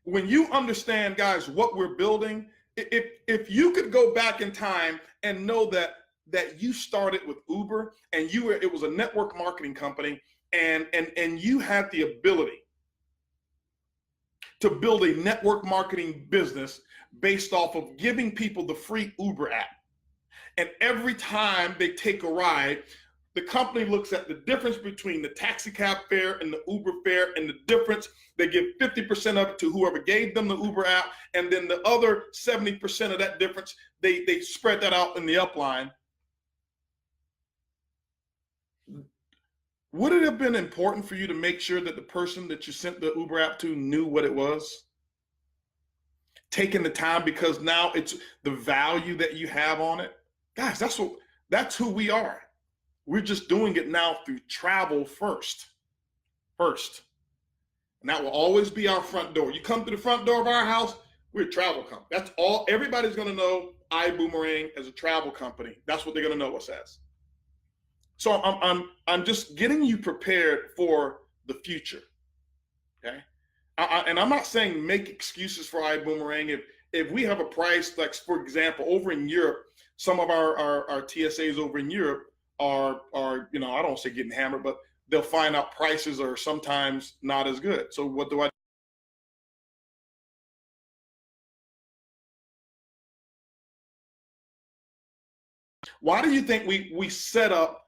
When you understand, guys, what we're building, if you could go back in time and know that you started with Uber and it was a network marketing company, and you had the ability to build a network marketing business based off of giving people the free Uber app. And every time they take a ride, the company looks at the difference between the taxi cab fare and the Uber fare, and the difference, they give 50% of it to whoever gave them the Uber app, and then the other 70% of that difference, they spread that out in the upline. Would it have been important for you to make sure that the person that you sent the Uber app to knew what it was? Taking the time, because now it's the value that you have on it. Guys, that's who we are. We're just doing it now through travel first. And that will always be our front door. You come to the front door of our house, we're a travel company. That's all. Everybody's going to know IBuumerang as a travel company. That's what they're going to know us as. So I'm just getting you prepared for the future. Okay. And I'm not saying make excuses for IBuumerang. If we have a price, like for example, over in Europe, some of our TSAs over in Europe are I don't say getting hammered, but they'll find out prices are sometimes not as good. So what do I do? Why do you think we set up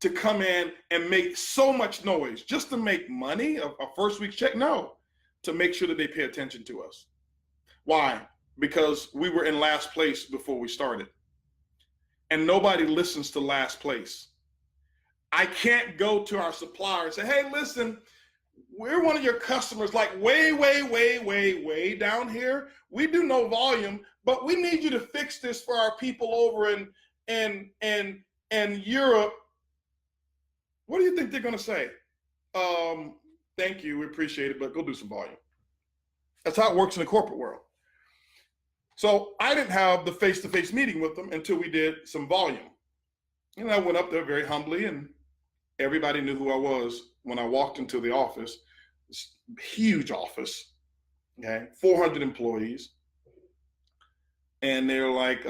to come in and make so much noise just to make money, a first week's check? No, to make sure that they pay attention to us. Why? Because we were in last place before we started. And nobody listens to last place. I can't go to our supplier and say, hey, listen, we're one of your customers, like way down here. We do no volume, but we need you to fix this for our people over in Europe. What do you think they're going to say? Thank you, we appreciate it, but go do some volume. That's how it works in the corporate world. So I didn't have the face-to-face meeting with them until we did some volume. And I went up there very humbly, and everybody knew who I was when I walked into the office. This huge office, okay, 400 employees. And they're like,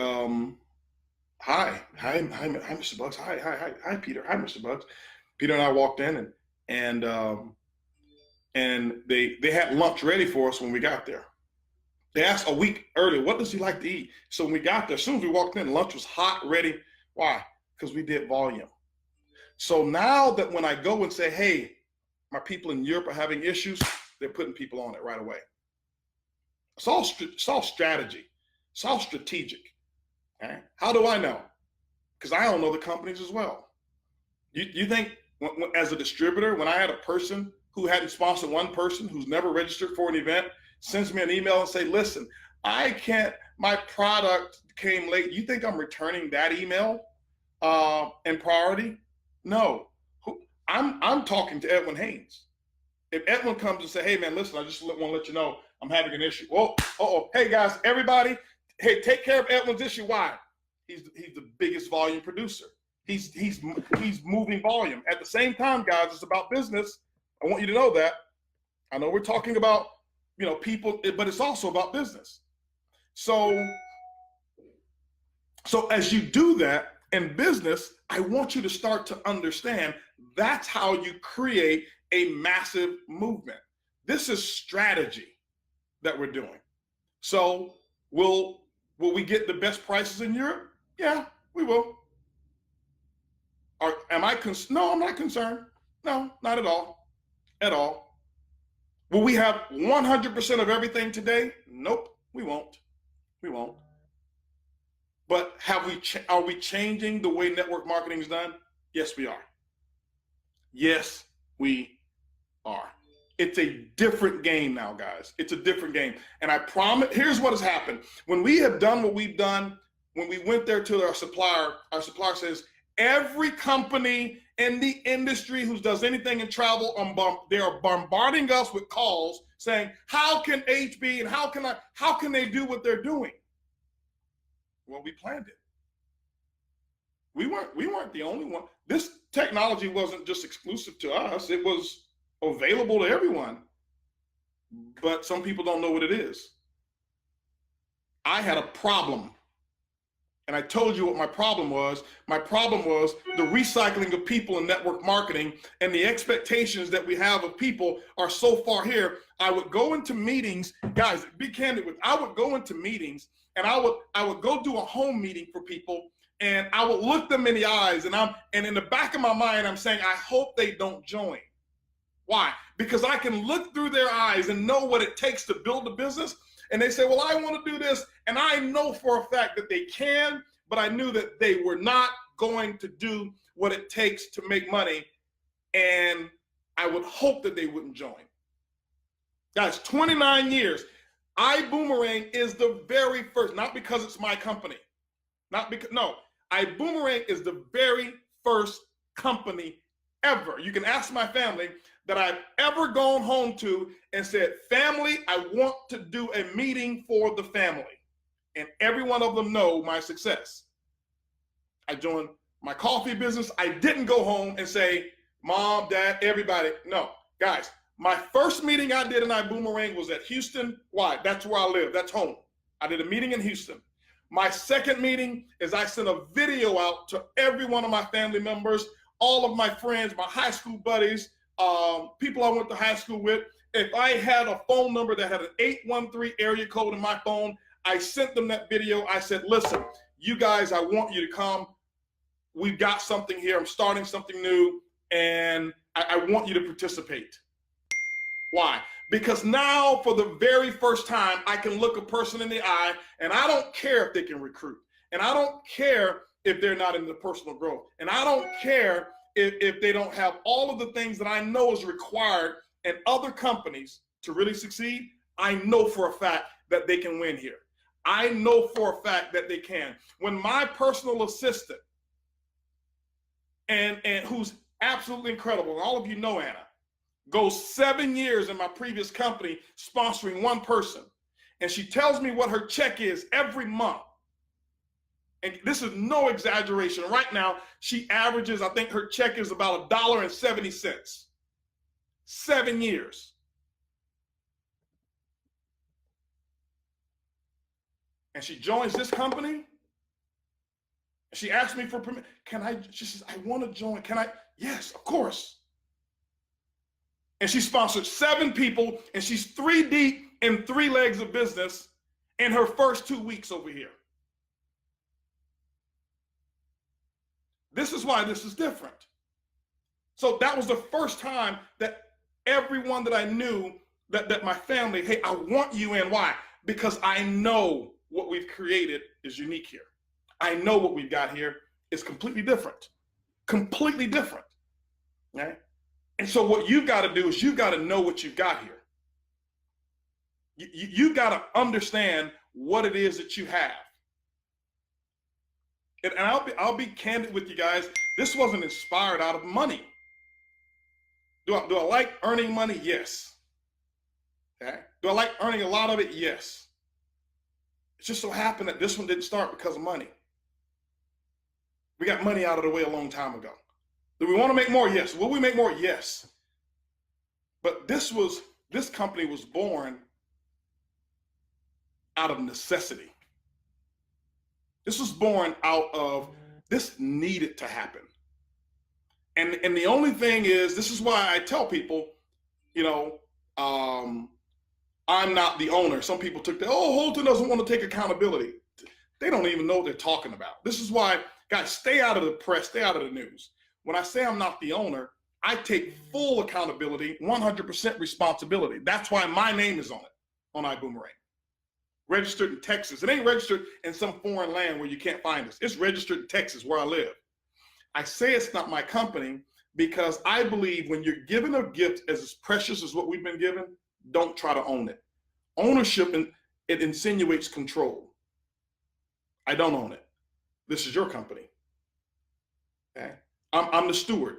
hi, Mr. Bucks. Hi, Peter. Hi, Mr. Bucks. Peter and I walked in, and they had lunch ready for us when we got there. They asked a week earlier, what does he like to eat? So when we got there, as soon as we walked in, lunch was hot, ready. Why? Because we did volume. So now that when I go and say, hey, my people in Europe are having issues, they're putting people on it right away. It's all strategy. It's all strategic. Okay? How do I know? Because I don't know the companies as well. You think as a distributor, when I had a person who hadn't sponsored one person, who's never registered for an event, sends me an email and say, listen, I can't, my product came late. You think I'm returning that email in priority? No, I'm talking to Edwin Haynes. If Edwin comes and say, hey man, listen, I just want to let you know I'm having an issue. Well, hey guys, everybody, hey, take care of Edwin's issue. Why? He's the biggest volume producer. He's moving volume. At the same time, guys, it's about business. I want you to know that. I know we're talking about people, but it's also about business. So as you do that in business, I want you to start to understand that's how you create a massive movement. This is strategy that we're doing. So will we get the best prices in Europe? Yeah, we will. No, I'm not concerned. No, not at all. At all. Will we have 100% of everything today? Nope, we won't. We won't. But are we changing the way network marketing is done? Yes, we are. Yes, we are. It's a different game now, guys. It's a different game. And I promise, here's what has happened. When we have done what we've done, when we went there to our supplier says, Every company in the industry who does anything in travel, they are bombarding us with calls saying, how can HB and how can they do what they're doing? Well, we planned it. We weren't the only one. This technology wasn't just exclusive to us. It was available to everyone. But some people don't know what it is. I had a problem. And I told you what my problem was. My problem was the recycling of people in network marketing, and the expectations that we have of people are so far here. I would go into meetings, guys, be candid with, I would go into meetings and I would go do a home meeting for people, and I would look them in the eyes, and in the back of my mind, I'm saying, I hope they don't join. Why? Because I can look through their eyes and know what it takes to build a business. And they say, well, I want to do this. And I know for a fact that they can, but I knew that they were not going to do what it takes to make money. And I would hope that they wouldn't join. Guys, 29 years. IBuumerang is the very first, not because it's my company. IBuumerang is the very first company ever. You can ask my family that I've ever gone home to and said, family, I want to do a meeting for the family. And every one of them know my success. I joined my coffee business. I didn't go home and say, Mom, Dad, everybody. No, guys, my first meeting I did in IBuumerang was at Houston. Why? That's where I live. That's home. I did a meeting in Houston. My second meeting is I sent a video out to every one of my family members, all of my friends, my high school buddies, people I went to high school with. If I had a phone number that had an 813 area code in my phone, I sent them that video. I said, listen, you guys, I want you to come. We've got something here. I'm starting something new, and I want you to participate. Why? Because now, for the very first time, I can look a person in the eye, and I don't care if they can recruit, and I don't care if they're not in the personal growth, and I don't care if they don't have all of the things that I know is required in other companies to really succeed. I know for a fact that they can win here. I know for a fact that they can. When my personal assistant, and who's absolutely incredible, and all of you know Anna, goes 7 years in my previous company sponsoring one person, and she tells me what her check is every month. And this is no exaggeration. Right now, she averages, I think her check is about $1.70. 7 years. And she joins this company. She asked me for permission. She says, I want to join. Can I? Yes, of course. And she sponsored 7 people, and she's 3 deep in 3 legs of business in her first 2 weeks over here. This is why this is different. So that was the first time that everyone that I knew, that my family, hey, I want you in. Why? Because I know what we've created is unique here. I know what we've got here is completely different. Completely different. Right? And so what you've got to do is you've got to know what you've got here. You've got to understand what it is that you have. And I'll be candid with you guys. This wasn't inspired out of money. Do I like earning money? Yes. Okay. Do I like earning a lot of it? Yes. It just so happened that this one didn't start because of money. We got money out of the way a long time ago. Do we want to make more? Yes. Will we make more? Yes. But this company was born out of necessity. This was born out of, this needed to happen. And the only thing is, this is why I tell people, I'm not the owner. Some people took Holton doesn't want to take accountability. They don't even know what they're talking about. This is why, guys, stay out of the press, stay out of the news. When I say I'm not the owner, I take full accountability, 100% responsibility. That's why my name is on it, on IBuumerang. Registered in Texas. It ain't registered in some foreign land where you can't find us. It's registered in Texas where I live. I say it's not my company because I believe when you're given a gift as precious as what we've been given, don't try to own it. Ownership, it insinuates control. I don't own it. This is your company. Okay? I'm the steward.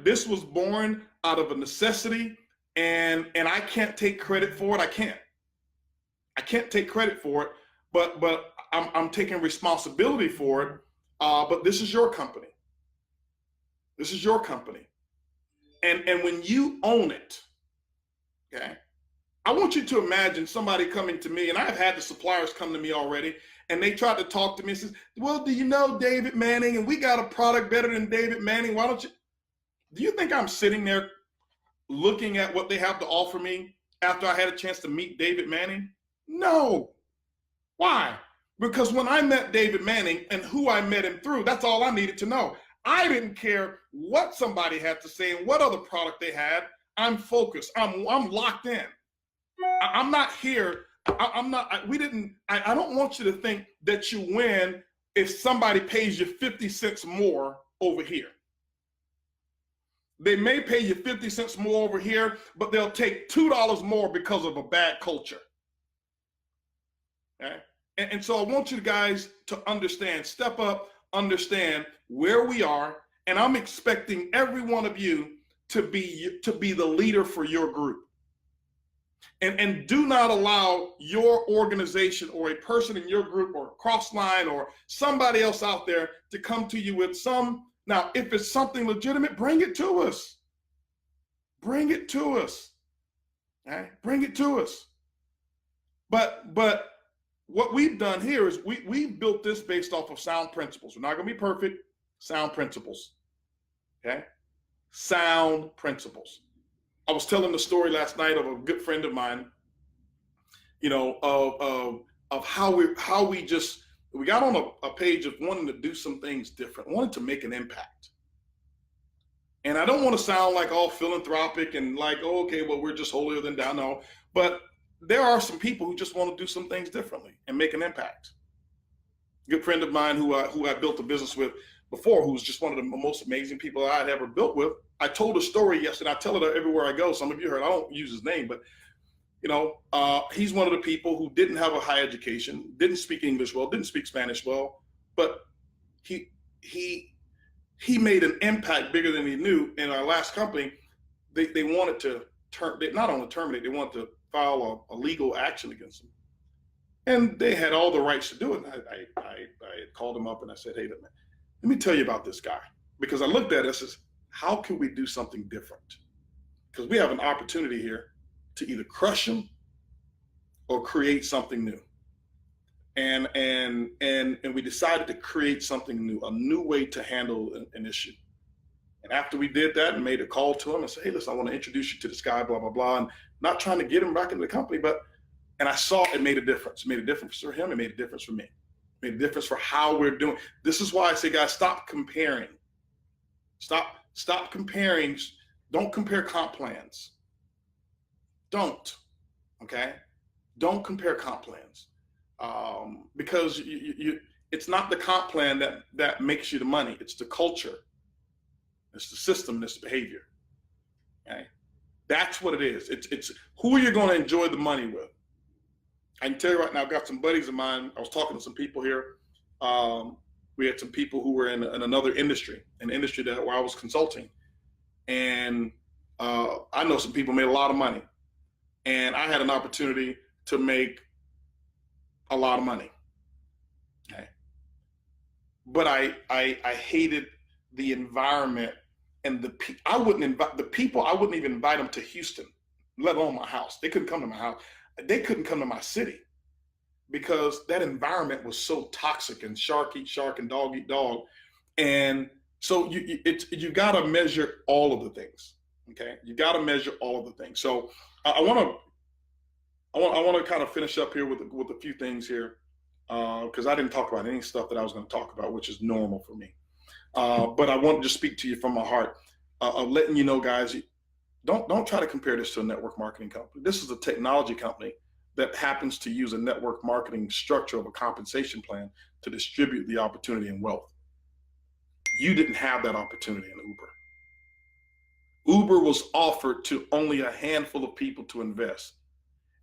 This was born out of a necessity, and I can't take credit for it. I can't take credit for it, but I'm taking responsibility for it. But this is your company. This is your company, and when you own it, okay. I want you to imagine somebody coming to me, and I've had the suppliers come to me already, and they tried to talk to me and says, "Well, do you know David Manning? And we got a product better than David Manning. Why don't you?" Do you think I'm sitting there looking at what they have to offer me after I had a chance to meet David Manning? No. Why? Because when I met David Manning and who I met him through, that's all I needed to know. I didn't care what somebody had to say and what other product they had. I'm focused. I'm locked in. I'm not here. I'm not. We didn't. I don't want you to think that you win if somebody pays you 50 cents more over here. They may pay you 50 cents more over here, but they'll take $2 more because of a bad culture. Okay? And so I want you guys to understand, step up, understand where we are, and I'm expecting every one of you to be the leader for your group. And do not allow your organization or a person in your group or Crossline or somebody else out there to come to you with some. Now, if it's something legitimate, bring it to us. Bring it to us. Okay? Bring it to us. But what we've done here is we've built this based off of sound principles. We're not going to be perfect. Sound principles. Okay? Sound principles. I was telling the story last night of a good friend of mine, you know, of how we got on a page of wanting to do some things different, wanted to make an impact. And I don't want to sound like all philanthropic and like, oh, okay, well, we're just holier than thou. No, but there are some people who just want to do some things differently and make an impact. A good friend of mine who I built a business with before, who was just one of the most amazing people I'd ever built with. I told a story yesterday. I tell it everywhere I go. Some of you heard. I don't use his name, but you know, he's one of the people who didn't have a high education, didn't speak English well, didn't speak Spanish well, but he made an impact bigger than he knew. In our last company, they wanted to not only terminate, they wanted to file a legal action against him, and they had all the rights to do it. And I called him up and I said, "Hey, let me tell you about this guy," because I looked at it and said, how can we do something different? Because we have an opportunity here to either crush him or create something new. And we decided to create something new, a new way to handle an issue. And after we did that and made a call to him and said, "Hey, listen, I want to introduce you to this guy, blah, blah, blah," and not trying to get him back into the company, and I saw it made a difference. It made a difference for him. It made a difference for me. It made a difference for how we're doing. This is why I say, guys, stop comparing. Stop comparing. Don't compare comp plans. Don't. Okay? Don't compare comp plans. Because it's not the comp plan that makes you the money. It's the culture. It's the system. It's the behavior. Okay? That's what it is. It's who you're going to enjoy the money with. I can tell you right now, I've got some buddies of mine. I was talking to some people here. We had some people who were in another industry, an industry where I was consulting. And I know some people made a lot of money. And I had an opportunity to make a lot of money. Okay. But I hated the environment and I wouldn't even invite them to Houston, let alone my house. They couldn't come to my house. They couldn't come to my city because that environment was so toxic and shark eat shark and dog eat dog. And so you got to measure all of the things. Okay. You got to measure all of the things. So I want to kind of finish up here with a few things here. Because I didn't talk about any stuff that I was going to talk about, which is normal for me. But I want to just speak to you from my heart of letting you know, guys, don't try to compare this to a network marketing company. This is a technology company that happens to use a network marketing structure of a compensation plan to distribute the opportunity and wealth. You didn't have that opportunity in Uber. Uber was offered to only a handful of people to invest.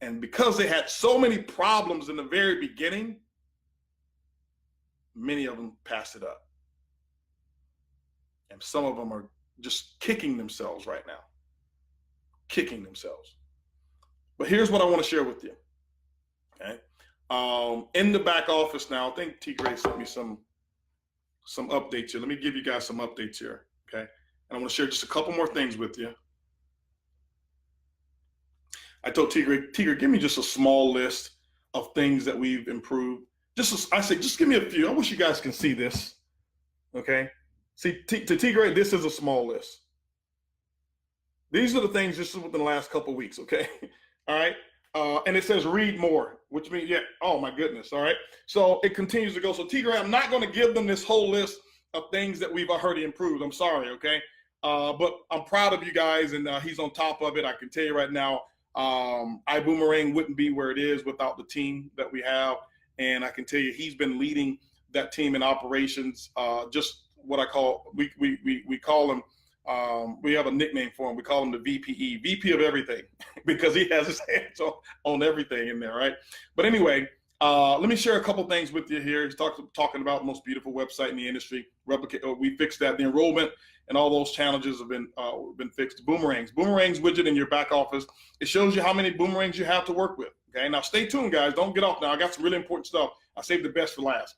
And because they had so many problems in the very beginning, many of them passed it up. And some of them are just kicking themselves right now, kicking themselves. But here's what I want to share with you. Okay. In the back office now, I think T. Gray sent me some updates here. Let me give you guys some updates here. Okay. And I want to share just a couple more things with you. I told T. Gray, give me just a small list of things that we've improved. I say, just give me a few. I wish you guys can see this. Okay. See, to T. Gray, this is a small list. These are the things just within the last couple of weeks. Okay. All right. And it says read more, which means, yeah, oh my goodness. All right. So it continues to go. So T. Gray, I'm not going to give them this whole list of things that we've already improved. I'm sorry. Okay. But I'm proud of you guys, and he's on top of it. I can tell you right now, IBuumerang wouldn't be where it is without the team that we have. And I can tell you, he's been leading that team in operations. Just what I call, we call him, we have a nickname for him. We call him the VPE, VP of everything, because he has his hands on everything in there, right? But anyway, let me share a couple things with you here. He's talking about the most beautiful website in the industry. We fixed that. The enrollment and all those challenges have been fixed. Boomerangs widget in your back office. It shows you how many boomerangs you have to work with. Okay, now stay tuned, guys. Don't get off now. I got some really important stuff. I saved the best for last.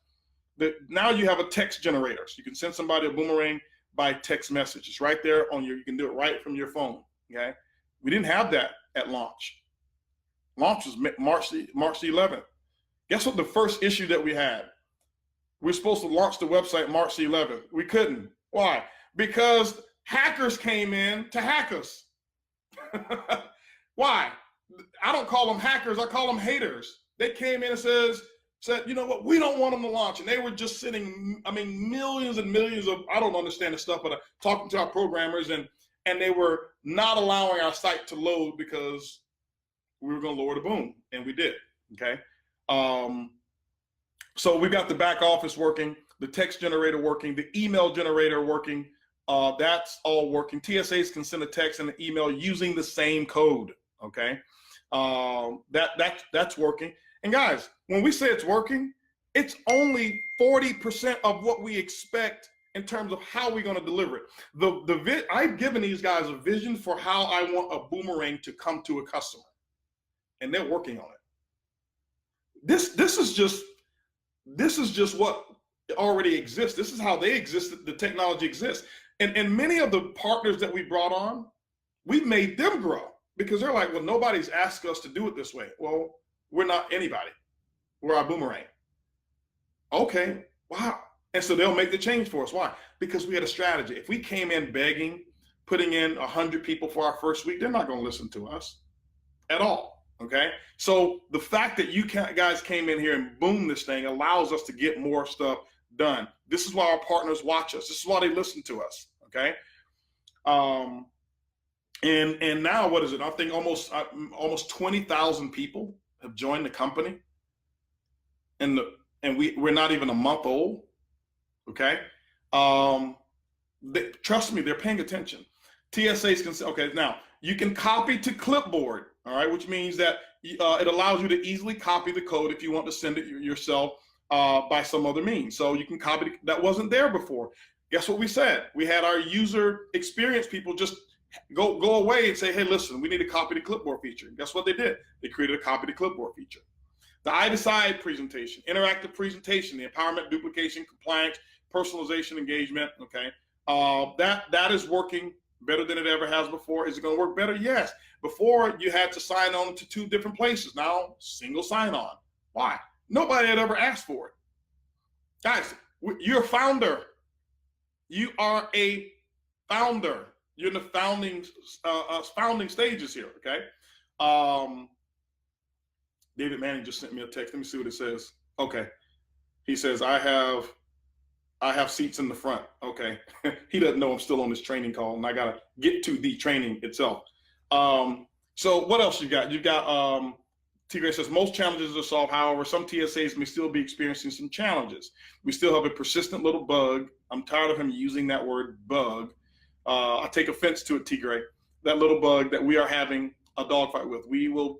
Now you have a text generator. So you can send somebody a boomerang by text message. It's right there on you can do it right from your phone. Okay, we didn't have that at launch. Launch was March the 11th. Guess what the first issue that we had? We're supposed to launch the website March the 11th. We couldn't. Why? Because hackers came in to hack us. Why? I don't call them hackers. I call them haters. They came in and said, you know what? We don't want them to launch. And they were just sending, millions and millions of, I don't understand the stuff, but talking to our programmers, and they were not allowing our site to load because we were going to lower the boom, and we did. Okay. So we've got the back office working, the text generator working, the email generator working. That's all working. TSAs can send a text and an email using the same code. Okay. That's working. And guys, when we say it's working, it's only 40% of what we expect in terms of how we're going to deliver it. I've given these guys a vision for how I want a boomerang to come to a customer, and they're working on it. This is just what already exists. This is how they exist. The technology exists. And many of the partners that we brought on, we've made them grow, because they're like, well, nobody's asked us to do it this way. Well, we're not anybody. We're IBuumerang. Okay, wow. And so they'll make the change for us. Why? Because we had a strategy. If we came in begging, putting in 100 people for our first week, they're not going to listen to us at all. Okay, so the fact that you guys came in here and boomed this thing allows us to get more stuff done. This is why our partners watch us. This is why they listen to us. Okay, and now what is it? I think almost 20,000 people have joined the company, and we're not even a month old. Okay, trust me, they're paying attention. TSAs can say, okay, now you can copy to clipboard. All right, which means that it allows you to easily copy the code if you want to send it yourself by some other means. So you can copy that wasn't there before. Guess what we said? We had our user experience people just go away and say, hey, listen, we need a copy to clipboard feature. And guess what they did? They created a copy to clipboard feature. The I Decide presentation, interactive presentation, the empowerment, duplication, compliance, personalization, engagement. Okay, that is working better than it ever has before. Is it going to work better? Yes. Before, you had to sign on to 2 different places. Now, single sign-on. Why? Nobody had ever asked for it. Guys, you're a founder. You are a founder. You're in the founding stages here, okay? David Manning just sent me a text. Let me see what it says. Okay. He says, I have seats in the front. Okay. He doesn't know I'm still on this training call, and I got to get to the training itself. So what else you got? You've got, T-Gray says, most challenges are solved. However, some TSAs may still be experiencing some challenges. We still have a persistent little bug. I'm tired of him using that word bug. I take offense to it, T-Gray. That little bug that we are having a dogfight with. We will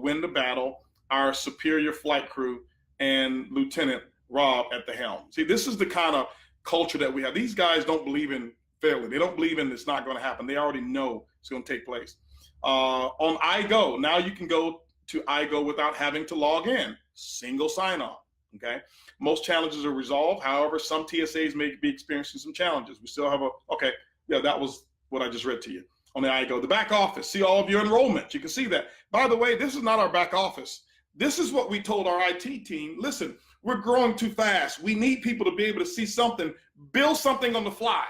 win the battle. Our superior flight crew and Lieutenant Rob at the helm. See, this is the kind of culture that we have. These guys don't believe in fairly. They don't believe in it's not going to happen. They already know it's going to take place. On iGo, now you can go to iGo without having to log in. Single sign-on. Okay. Most challenges are resolved. However, some TSAs may be experiencing some challenges. We still have okay. Yeah, that was what I just read to you on the iGo. The back office. See all of your enrollment. You can see that. By the way, this is not our back office. This is what we told our IT team. Listen, we're growing too fast. We need people to be able to see something, build something on the fly.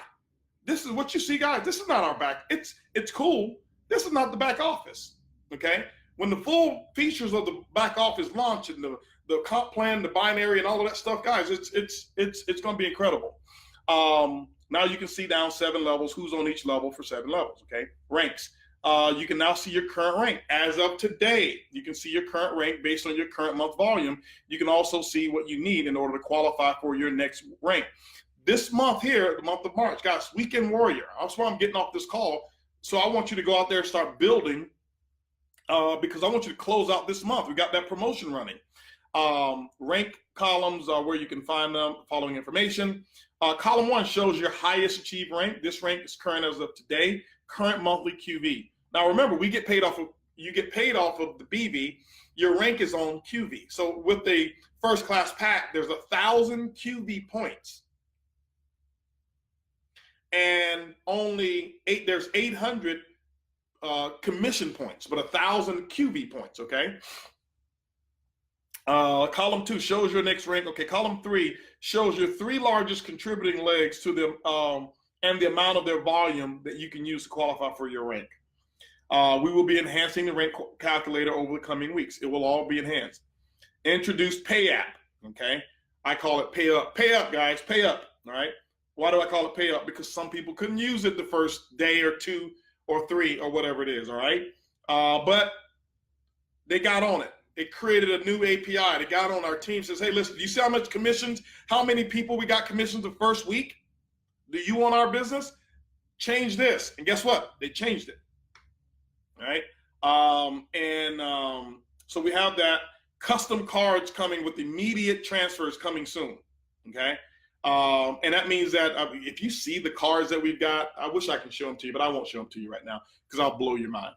This is what you see, guys. This is not our back. It's cool. This is not the back office. Okay. When the full features of the back office launch and the comp plan, the binary, and all of that stuff, guys, it's going to be incredible. Now you can see down 7 levels, who's on each level for 7 levels. Okay. Ranks. You can now see your current rank. As of today, you can see your current rank based on your current month volume. You can also see what you need in order to qualify for your next rank. This month here, the month of March, guys, Weekend Warrior. That's why I'm getting off this call. So I want you to go out there and start building because I want you to close out this month. We got that promotion running. Rank columns are where you can find them, following information. Column 1 shows your highest achieved rank. This rank is current as of today. Current monthly QV. Now remember, you get paid off of the BV. Your rank is on QV. So with the first class pack, there's 1,000 QV points, and there's 800 commission points, but 1,000 QV points. Okay. Column 2 shows your next rank. Okay. Column 3 shows your 3 largest contributing legs to them. And the amount of their volume that you can use to qualify for your rank. We will be enhancing the rank calculator over the coming weeks. It will all be enhanced. Introduce Pay App, okay? I call it Pay Up. Pay Up, guys, Pay Up, all right? Why do I call it Pay Up? Because some people couldn't use it the first day or 2 or 3 or whatever it is, all right? But they got on it. It created a new API. They got on our team, says, hey, listen, do you see how much commissions, how many people we got commissions the first week? Do you want our business? Change this. And guess what? They changed it. All right. So we have that. Custom cards coming with immediate transfers coming soon. Okay. And that means that if you see the cards that we've got, I wish I could show them to you, but I won't show them to you right now because I'll blow your mind.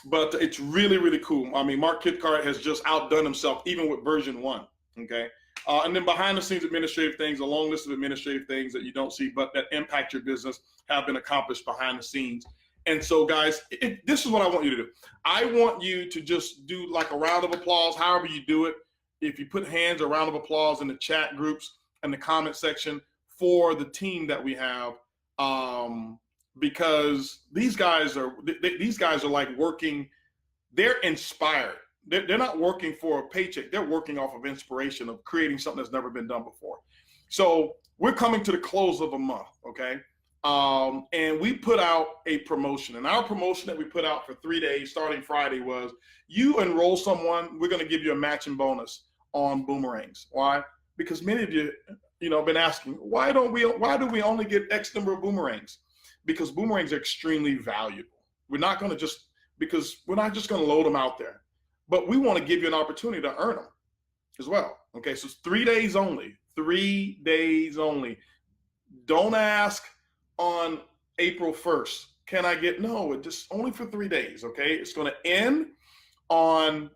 But it's really, really cool. I mean, Mark Kithcart has just outdone himself, even with version 1. Okay. And then behind the scenes administrative things, a long list of administrative things that you don't see, but that impact your business have been accomplished behind the scenes. And so, guys, this is what I want you to do. I want you to just do like a round of applause, however you do it. If you put hands, a round of applause in the chat groups and the comment section for the team that we have, because these guys are like working. They're inspired. They're not working for a paycheck. They're working off of inspiration of creating something that's never been done before. So we're coming to the close of a month, okay? And we put out a promotion. And our promotion that we put out for 3 days starting Friday was, you enroll someone, we're going to give you a matching bonus on boomerangs. Why? Because many of you, have been asking, why do we only get X number of boomerangs? Because boomerangs are extremely valuable. We're not just going to load them out there. But we want to give you an opportunity to earn them as well. Okay, so it's 3 days only. 3 days only. Don't ask on April 1st. Can I get? No, it's just only for 3 days. Okay, it's going to end on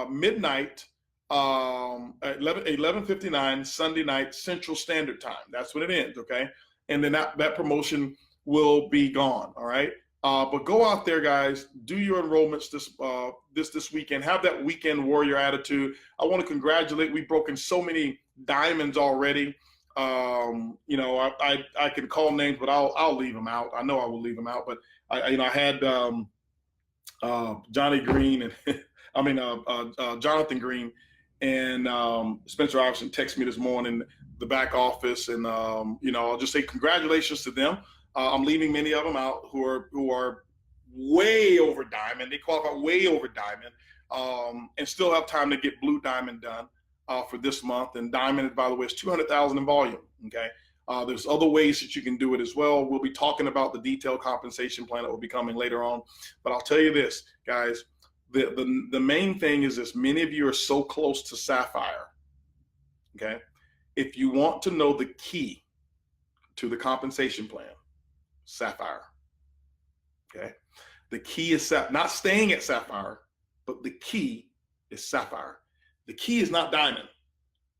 midnight, 11:59 Sunday night Central Standard Time. That's when it ends. Okay, and then that promotion will be gone. All right. But go out there, guys. Do your enrollments this weekend. Have that weekend warrior attitude. I want to congratulate. We've broken so many diamonds already. I can call names, but I'll leave them out. I know I will leave them out. But I had Johnny Green and Jonathan Green and Spencer Iverson text me this morning, the back office, and I'll just say congratulations to them. I'm leaving many of them out who are way over diamond. They qualify way over diamond, and still have time to get blue diamond done for this month. And diamond, by the way, is 200,000 in volume. Okay, there's other ways that you can do it as well. We'll be talking about the detailed compensation plan that will be coming later on. But I'll tell you this, guys, the main thing is this: many of you are so close to Sapphire. Okay, if you want to know the key to the compensation plan, Sapphire. Okay. The key is not staying at Sapphire, but the key is Sapphire. The key is not diamond.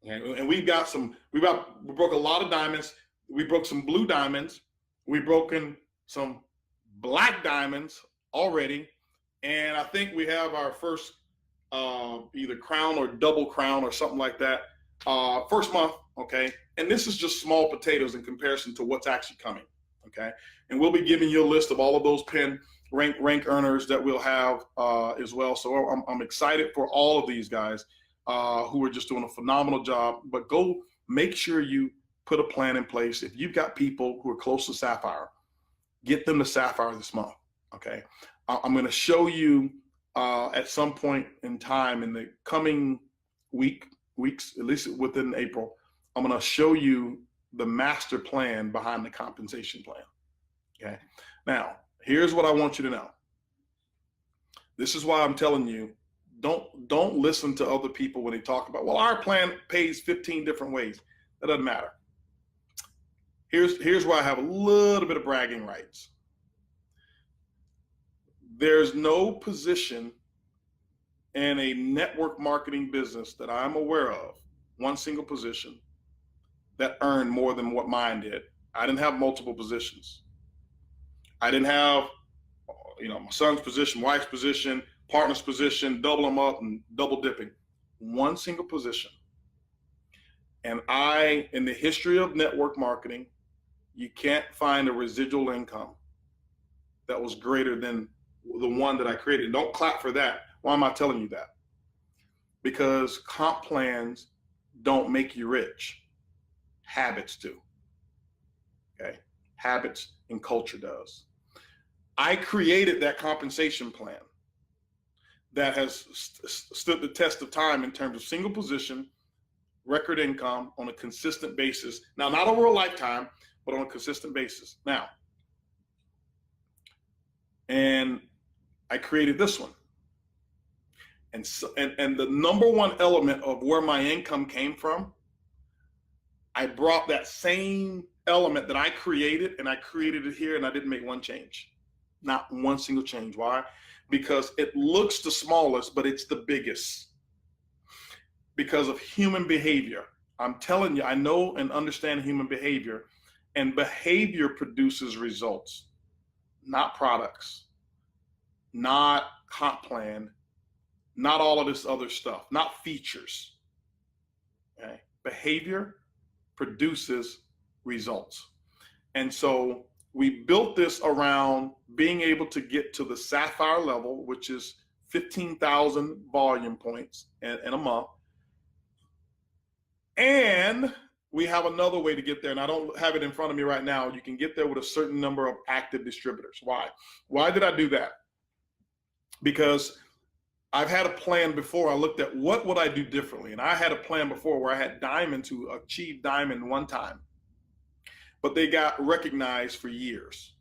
Okay? And we broke a lot of diamonds. We broke some blue diamonds. We've broken some black diamonds already. And I think we have our first either crown or double crown or something like that first month. Okay. And this is just small potatoes in comparison to what's actually coming. Okay. And we'll be giving you a list of all of those pin rank earners that we'll have as well. So I'm excited for all of these guys who are just doing a phenomenal job. But go make sure you put a plan in place. If you've got people who are close to Sapphire, get them to Sapphire this month. Okay. I'm going to show you at some point in time in the coming weeks, at least within April, I'm going to show you the master plan behind the compensation plan. Okay. Now, here's what I want you to know. This is why I'm telling you, don't listen to other people when they talk about, well, our plan pays 15 different ways. That doesn't matter. Here's where I have a little bit of bragging rights. There's no position in a network marketing business that I'm aware of, one single position, that earned more than what mine did. I didn't have multiple positions. I didn't have, my son's position, wife's position, partner's position, double them up and double dipping. One single position. And in the history of network marketing, you can't find a residual income that was greater than the one that I created. Don't clap for that. Why am I telling you that? Because comp plans don't make you rich. Habits do. Okay? Habits and culture does. I created that compensation plan that has stood the test of time in terms of single position, record income on a consistent basis. Now, not over a lifetime, but on a consistent basis. Now, and I created this one. And the number one element of where my income came from, I brought that same element that I created, and I created it here, and I didn't make one change. Not one single change. Why? Because it looks the smallest, but it's the biggest. Because of human behavior. I'm telling you, I know and understand human behavior, and behavior produces results, not products, not comp plan, not all of this other stuff, not features. Okay? Behavior produces results. And so we built this around being able to get to the Sapphire level, which is 15,000 volume points in a month. And we have another way to get there, and I don't have it in front of me right now. You can get there with a certain number of active distributors. Why? Why did I do that? Because I've had a plan before. I looked at what would I do differently. And I had a plan before where I had diamond to achieve diamond one time, but they got recognized for years.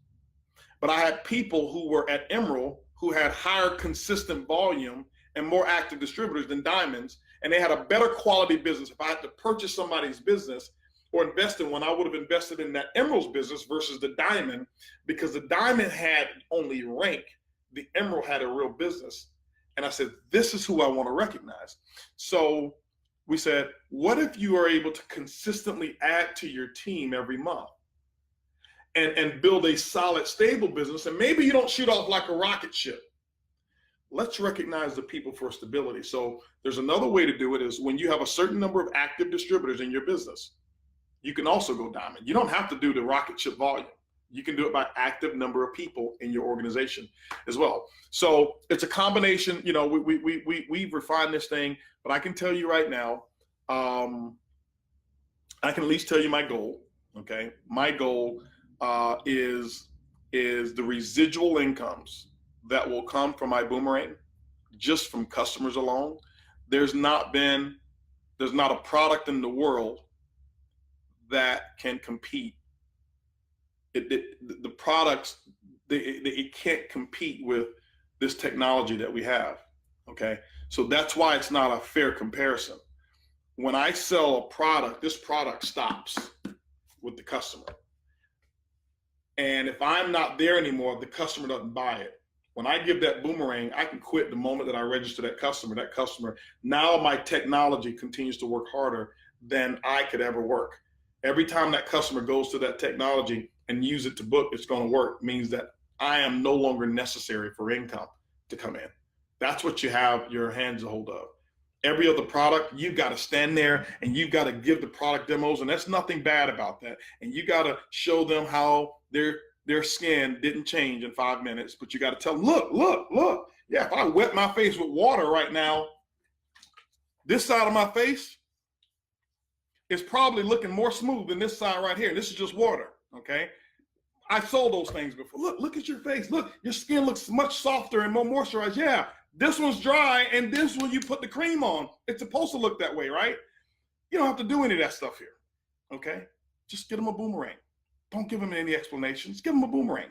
But I had people who were at emerald who had higher consistent volume and more active distributors than diamonds, and they had a better quality business. If I had to purchase somebody's business or invest in one, I would have invested in that emerald's business versus the diamond, because the diamond had only rank, the emerald had a real business. And I said, this is who I want to recognize. So we said, what if you are able to consistently add to your team every month and build a solid, stable business? And maybe you don't shoot off like a rocket ship. Let's recognize the people for stability. So there's another way to do it, is when you have a certain number of active distributors in your business, you can also go diamond. You don't have to do the rocket ship volume. You can do it by active number of people in your organization as well. So it's a combination. We've refined this thing, but I can tell you right now, I can at least tell you my goal. Okay, my goal is the residual incomes that will come from IBuumerang, just from customers alone. There's not a product in the world that can compete. The products, it can't compete with this technology that we have. Okay, so that's why it's not a fair comparison. When I sell a product, this product stops with the customer. And if I'm not there anymore, the customer doesn't buy it. When I give that boomerang, I can quit the moment that I register that customer. Now my technology continues to work harder than I could ever work. Every time that customer goes to that technology and use it to book, it's going to work, means that I am no longer necessary for income to come in. That's what you have your hands a hold of. Every other product, you've got to stand there and you've got to give the product demos, and that's nothing bad about that. And you got to show them how their skin didn't change in 5 minutes, but you got to tell them, look. Yeah, if I wet my face with water right now, this side of my face is probably looking more smooth than this side right here. And this is just water, okay? I sold those things before. Look at your face. Look, your skin looks much softer and more moisturized. Yeah, this one's dry, and this one you put the cream on. It's supposed to look that way, right? You don't have to do any of that stuff here, okay? Just get them a boomerang. Don't give them any explanations. Give them a boomerang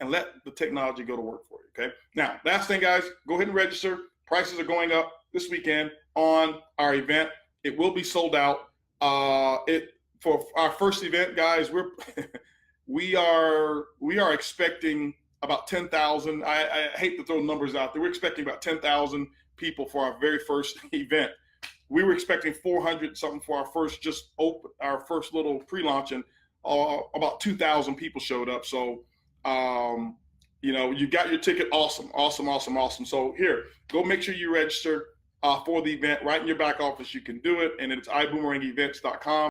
and let the technology go to work for you, okay? Now, last thing, guys, go ahead and register. Prices are going up this weekend on our event. It will be sold out. For our first event, guys, we are expecting about 10,000. I hate to throw numbers out there. We're expecting about 10,000 people for our very first event. We were expecting 400 something for our first little pre-launch, and about 2,000 people showed up. So, you got your ticket. Awesome. So here, go make sure you register for the event right in your back office. You can do it, and it's IBuumerangEvents.com.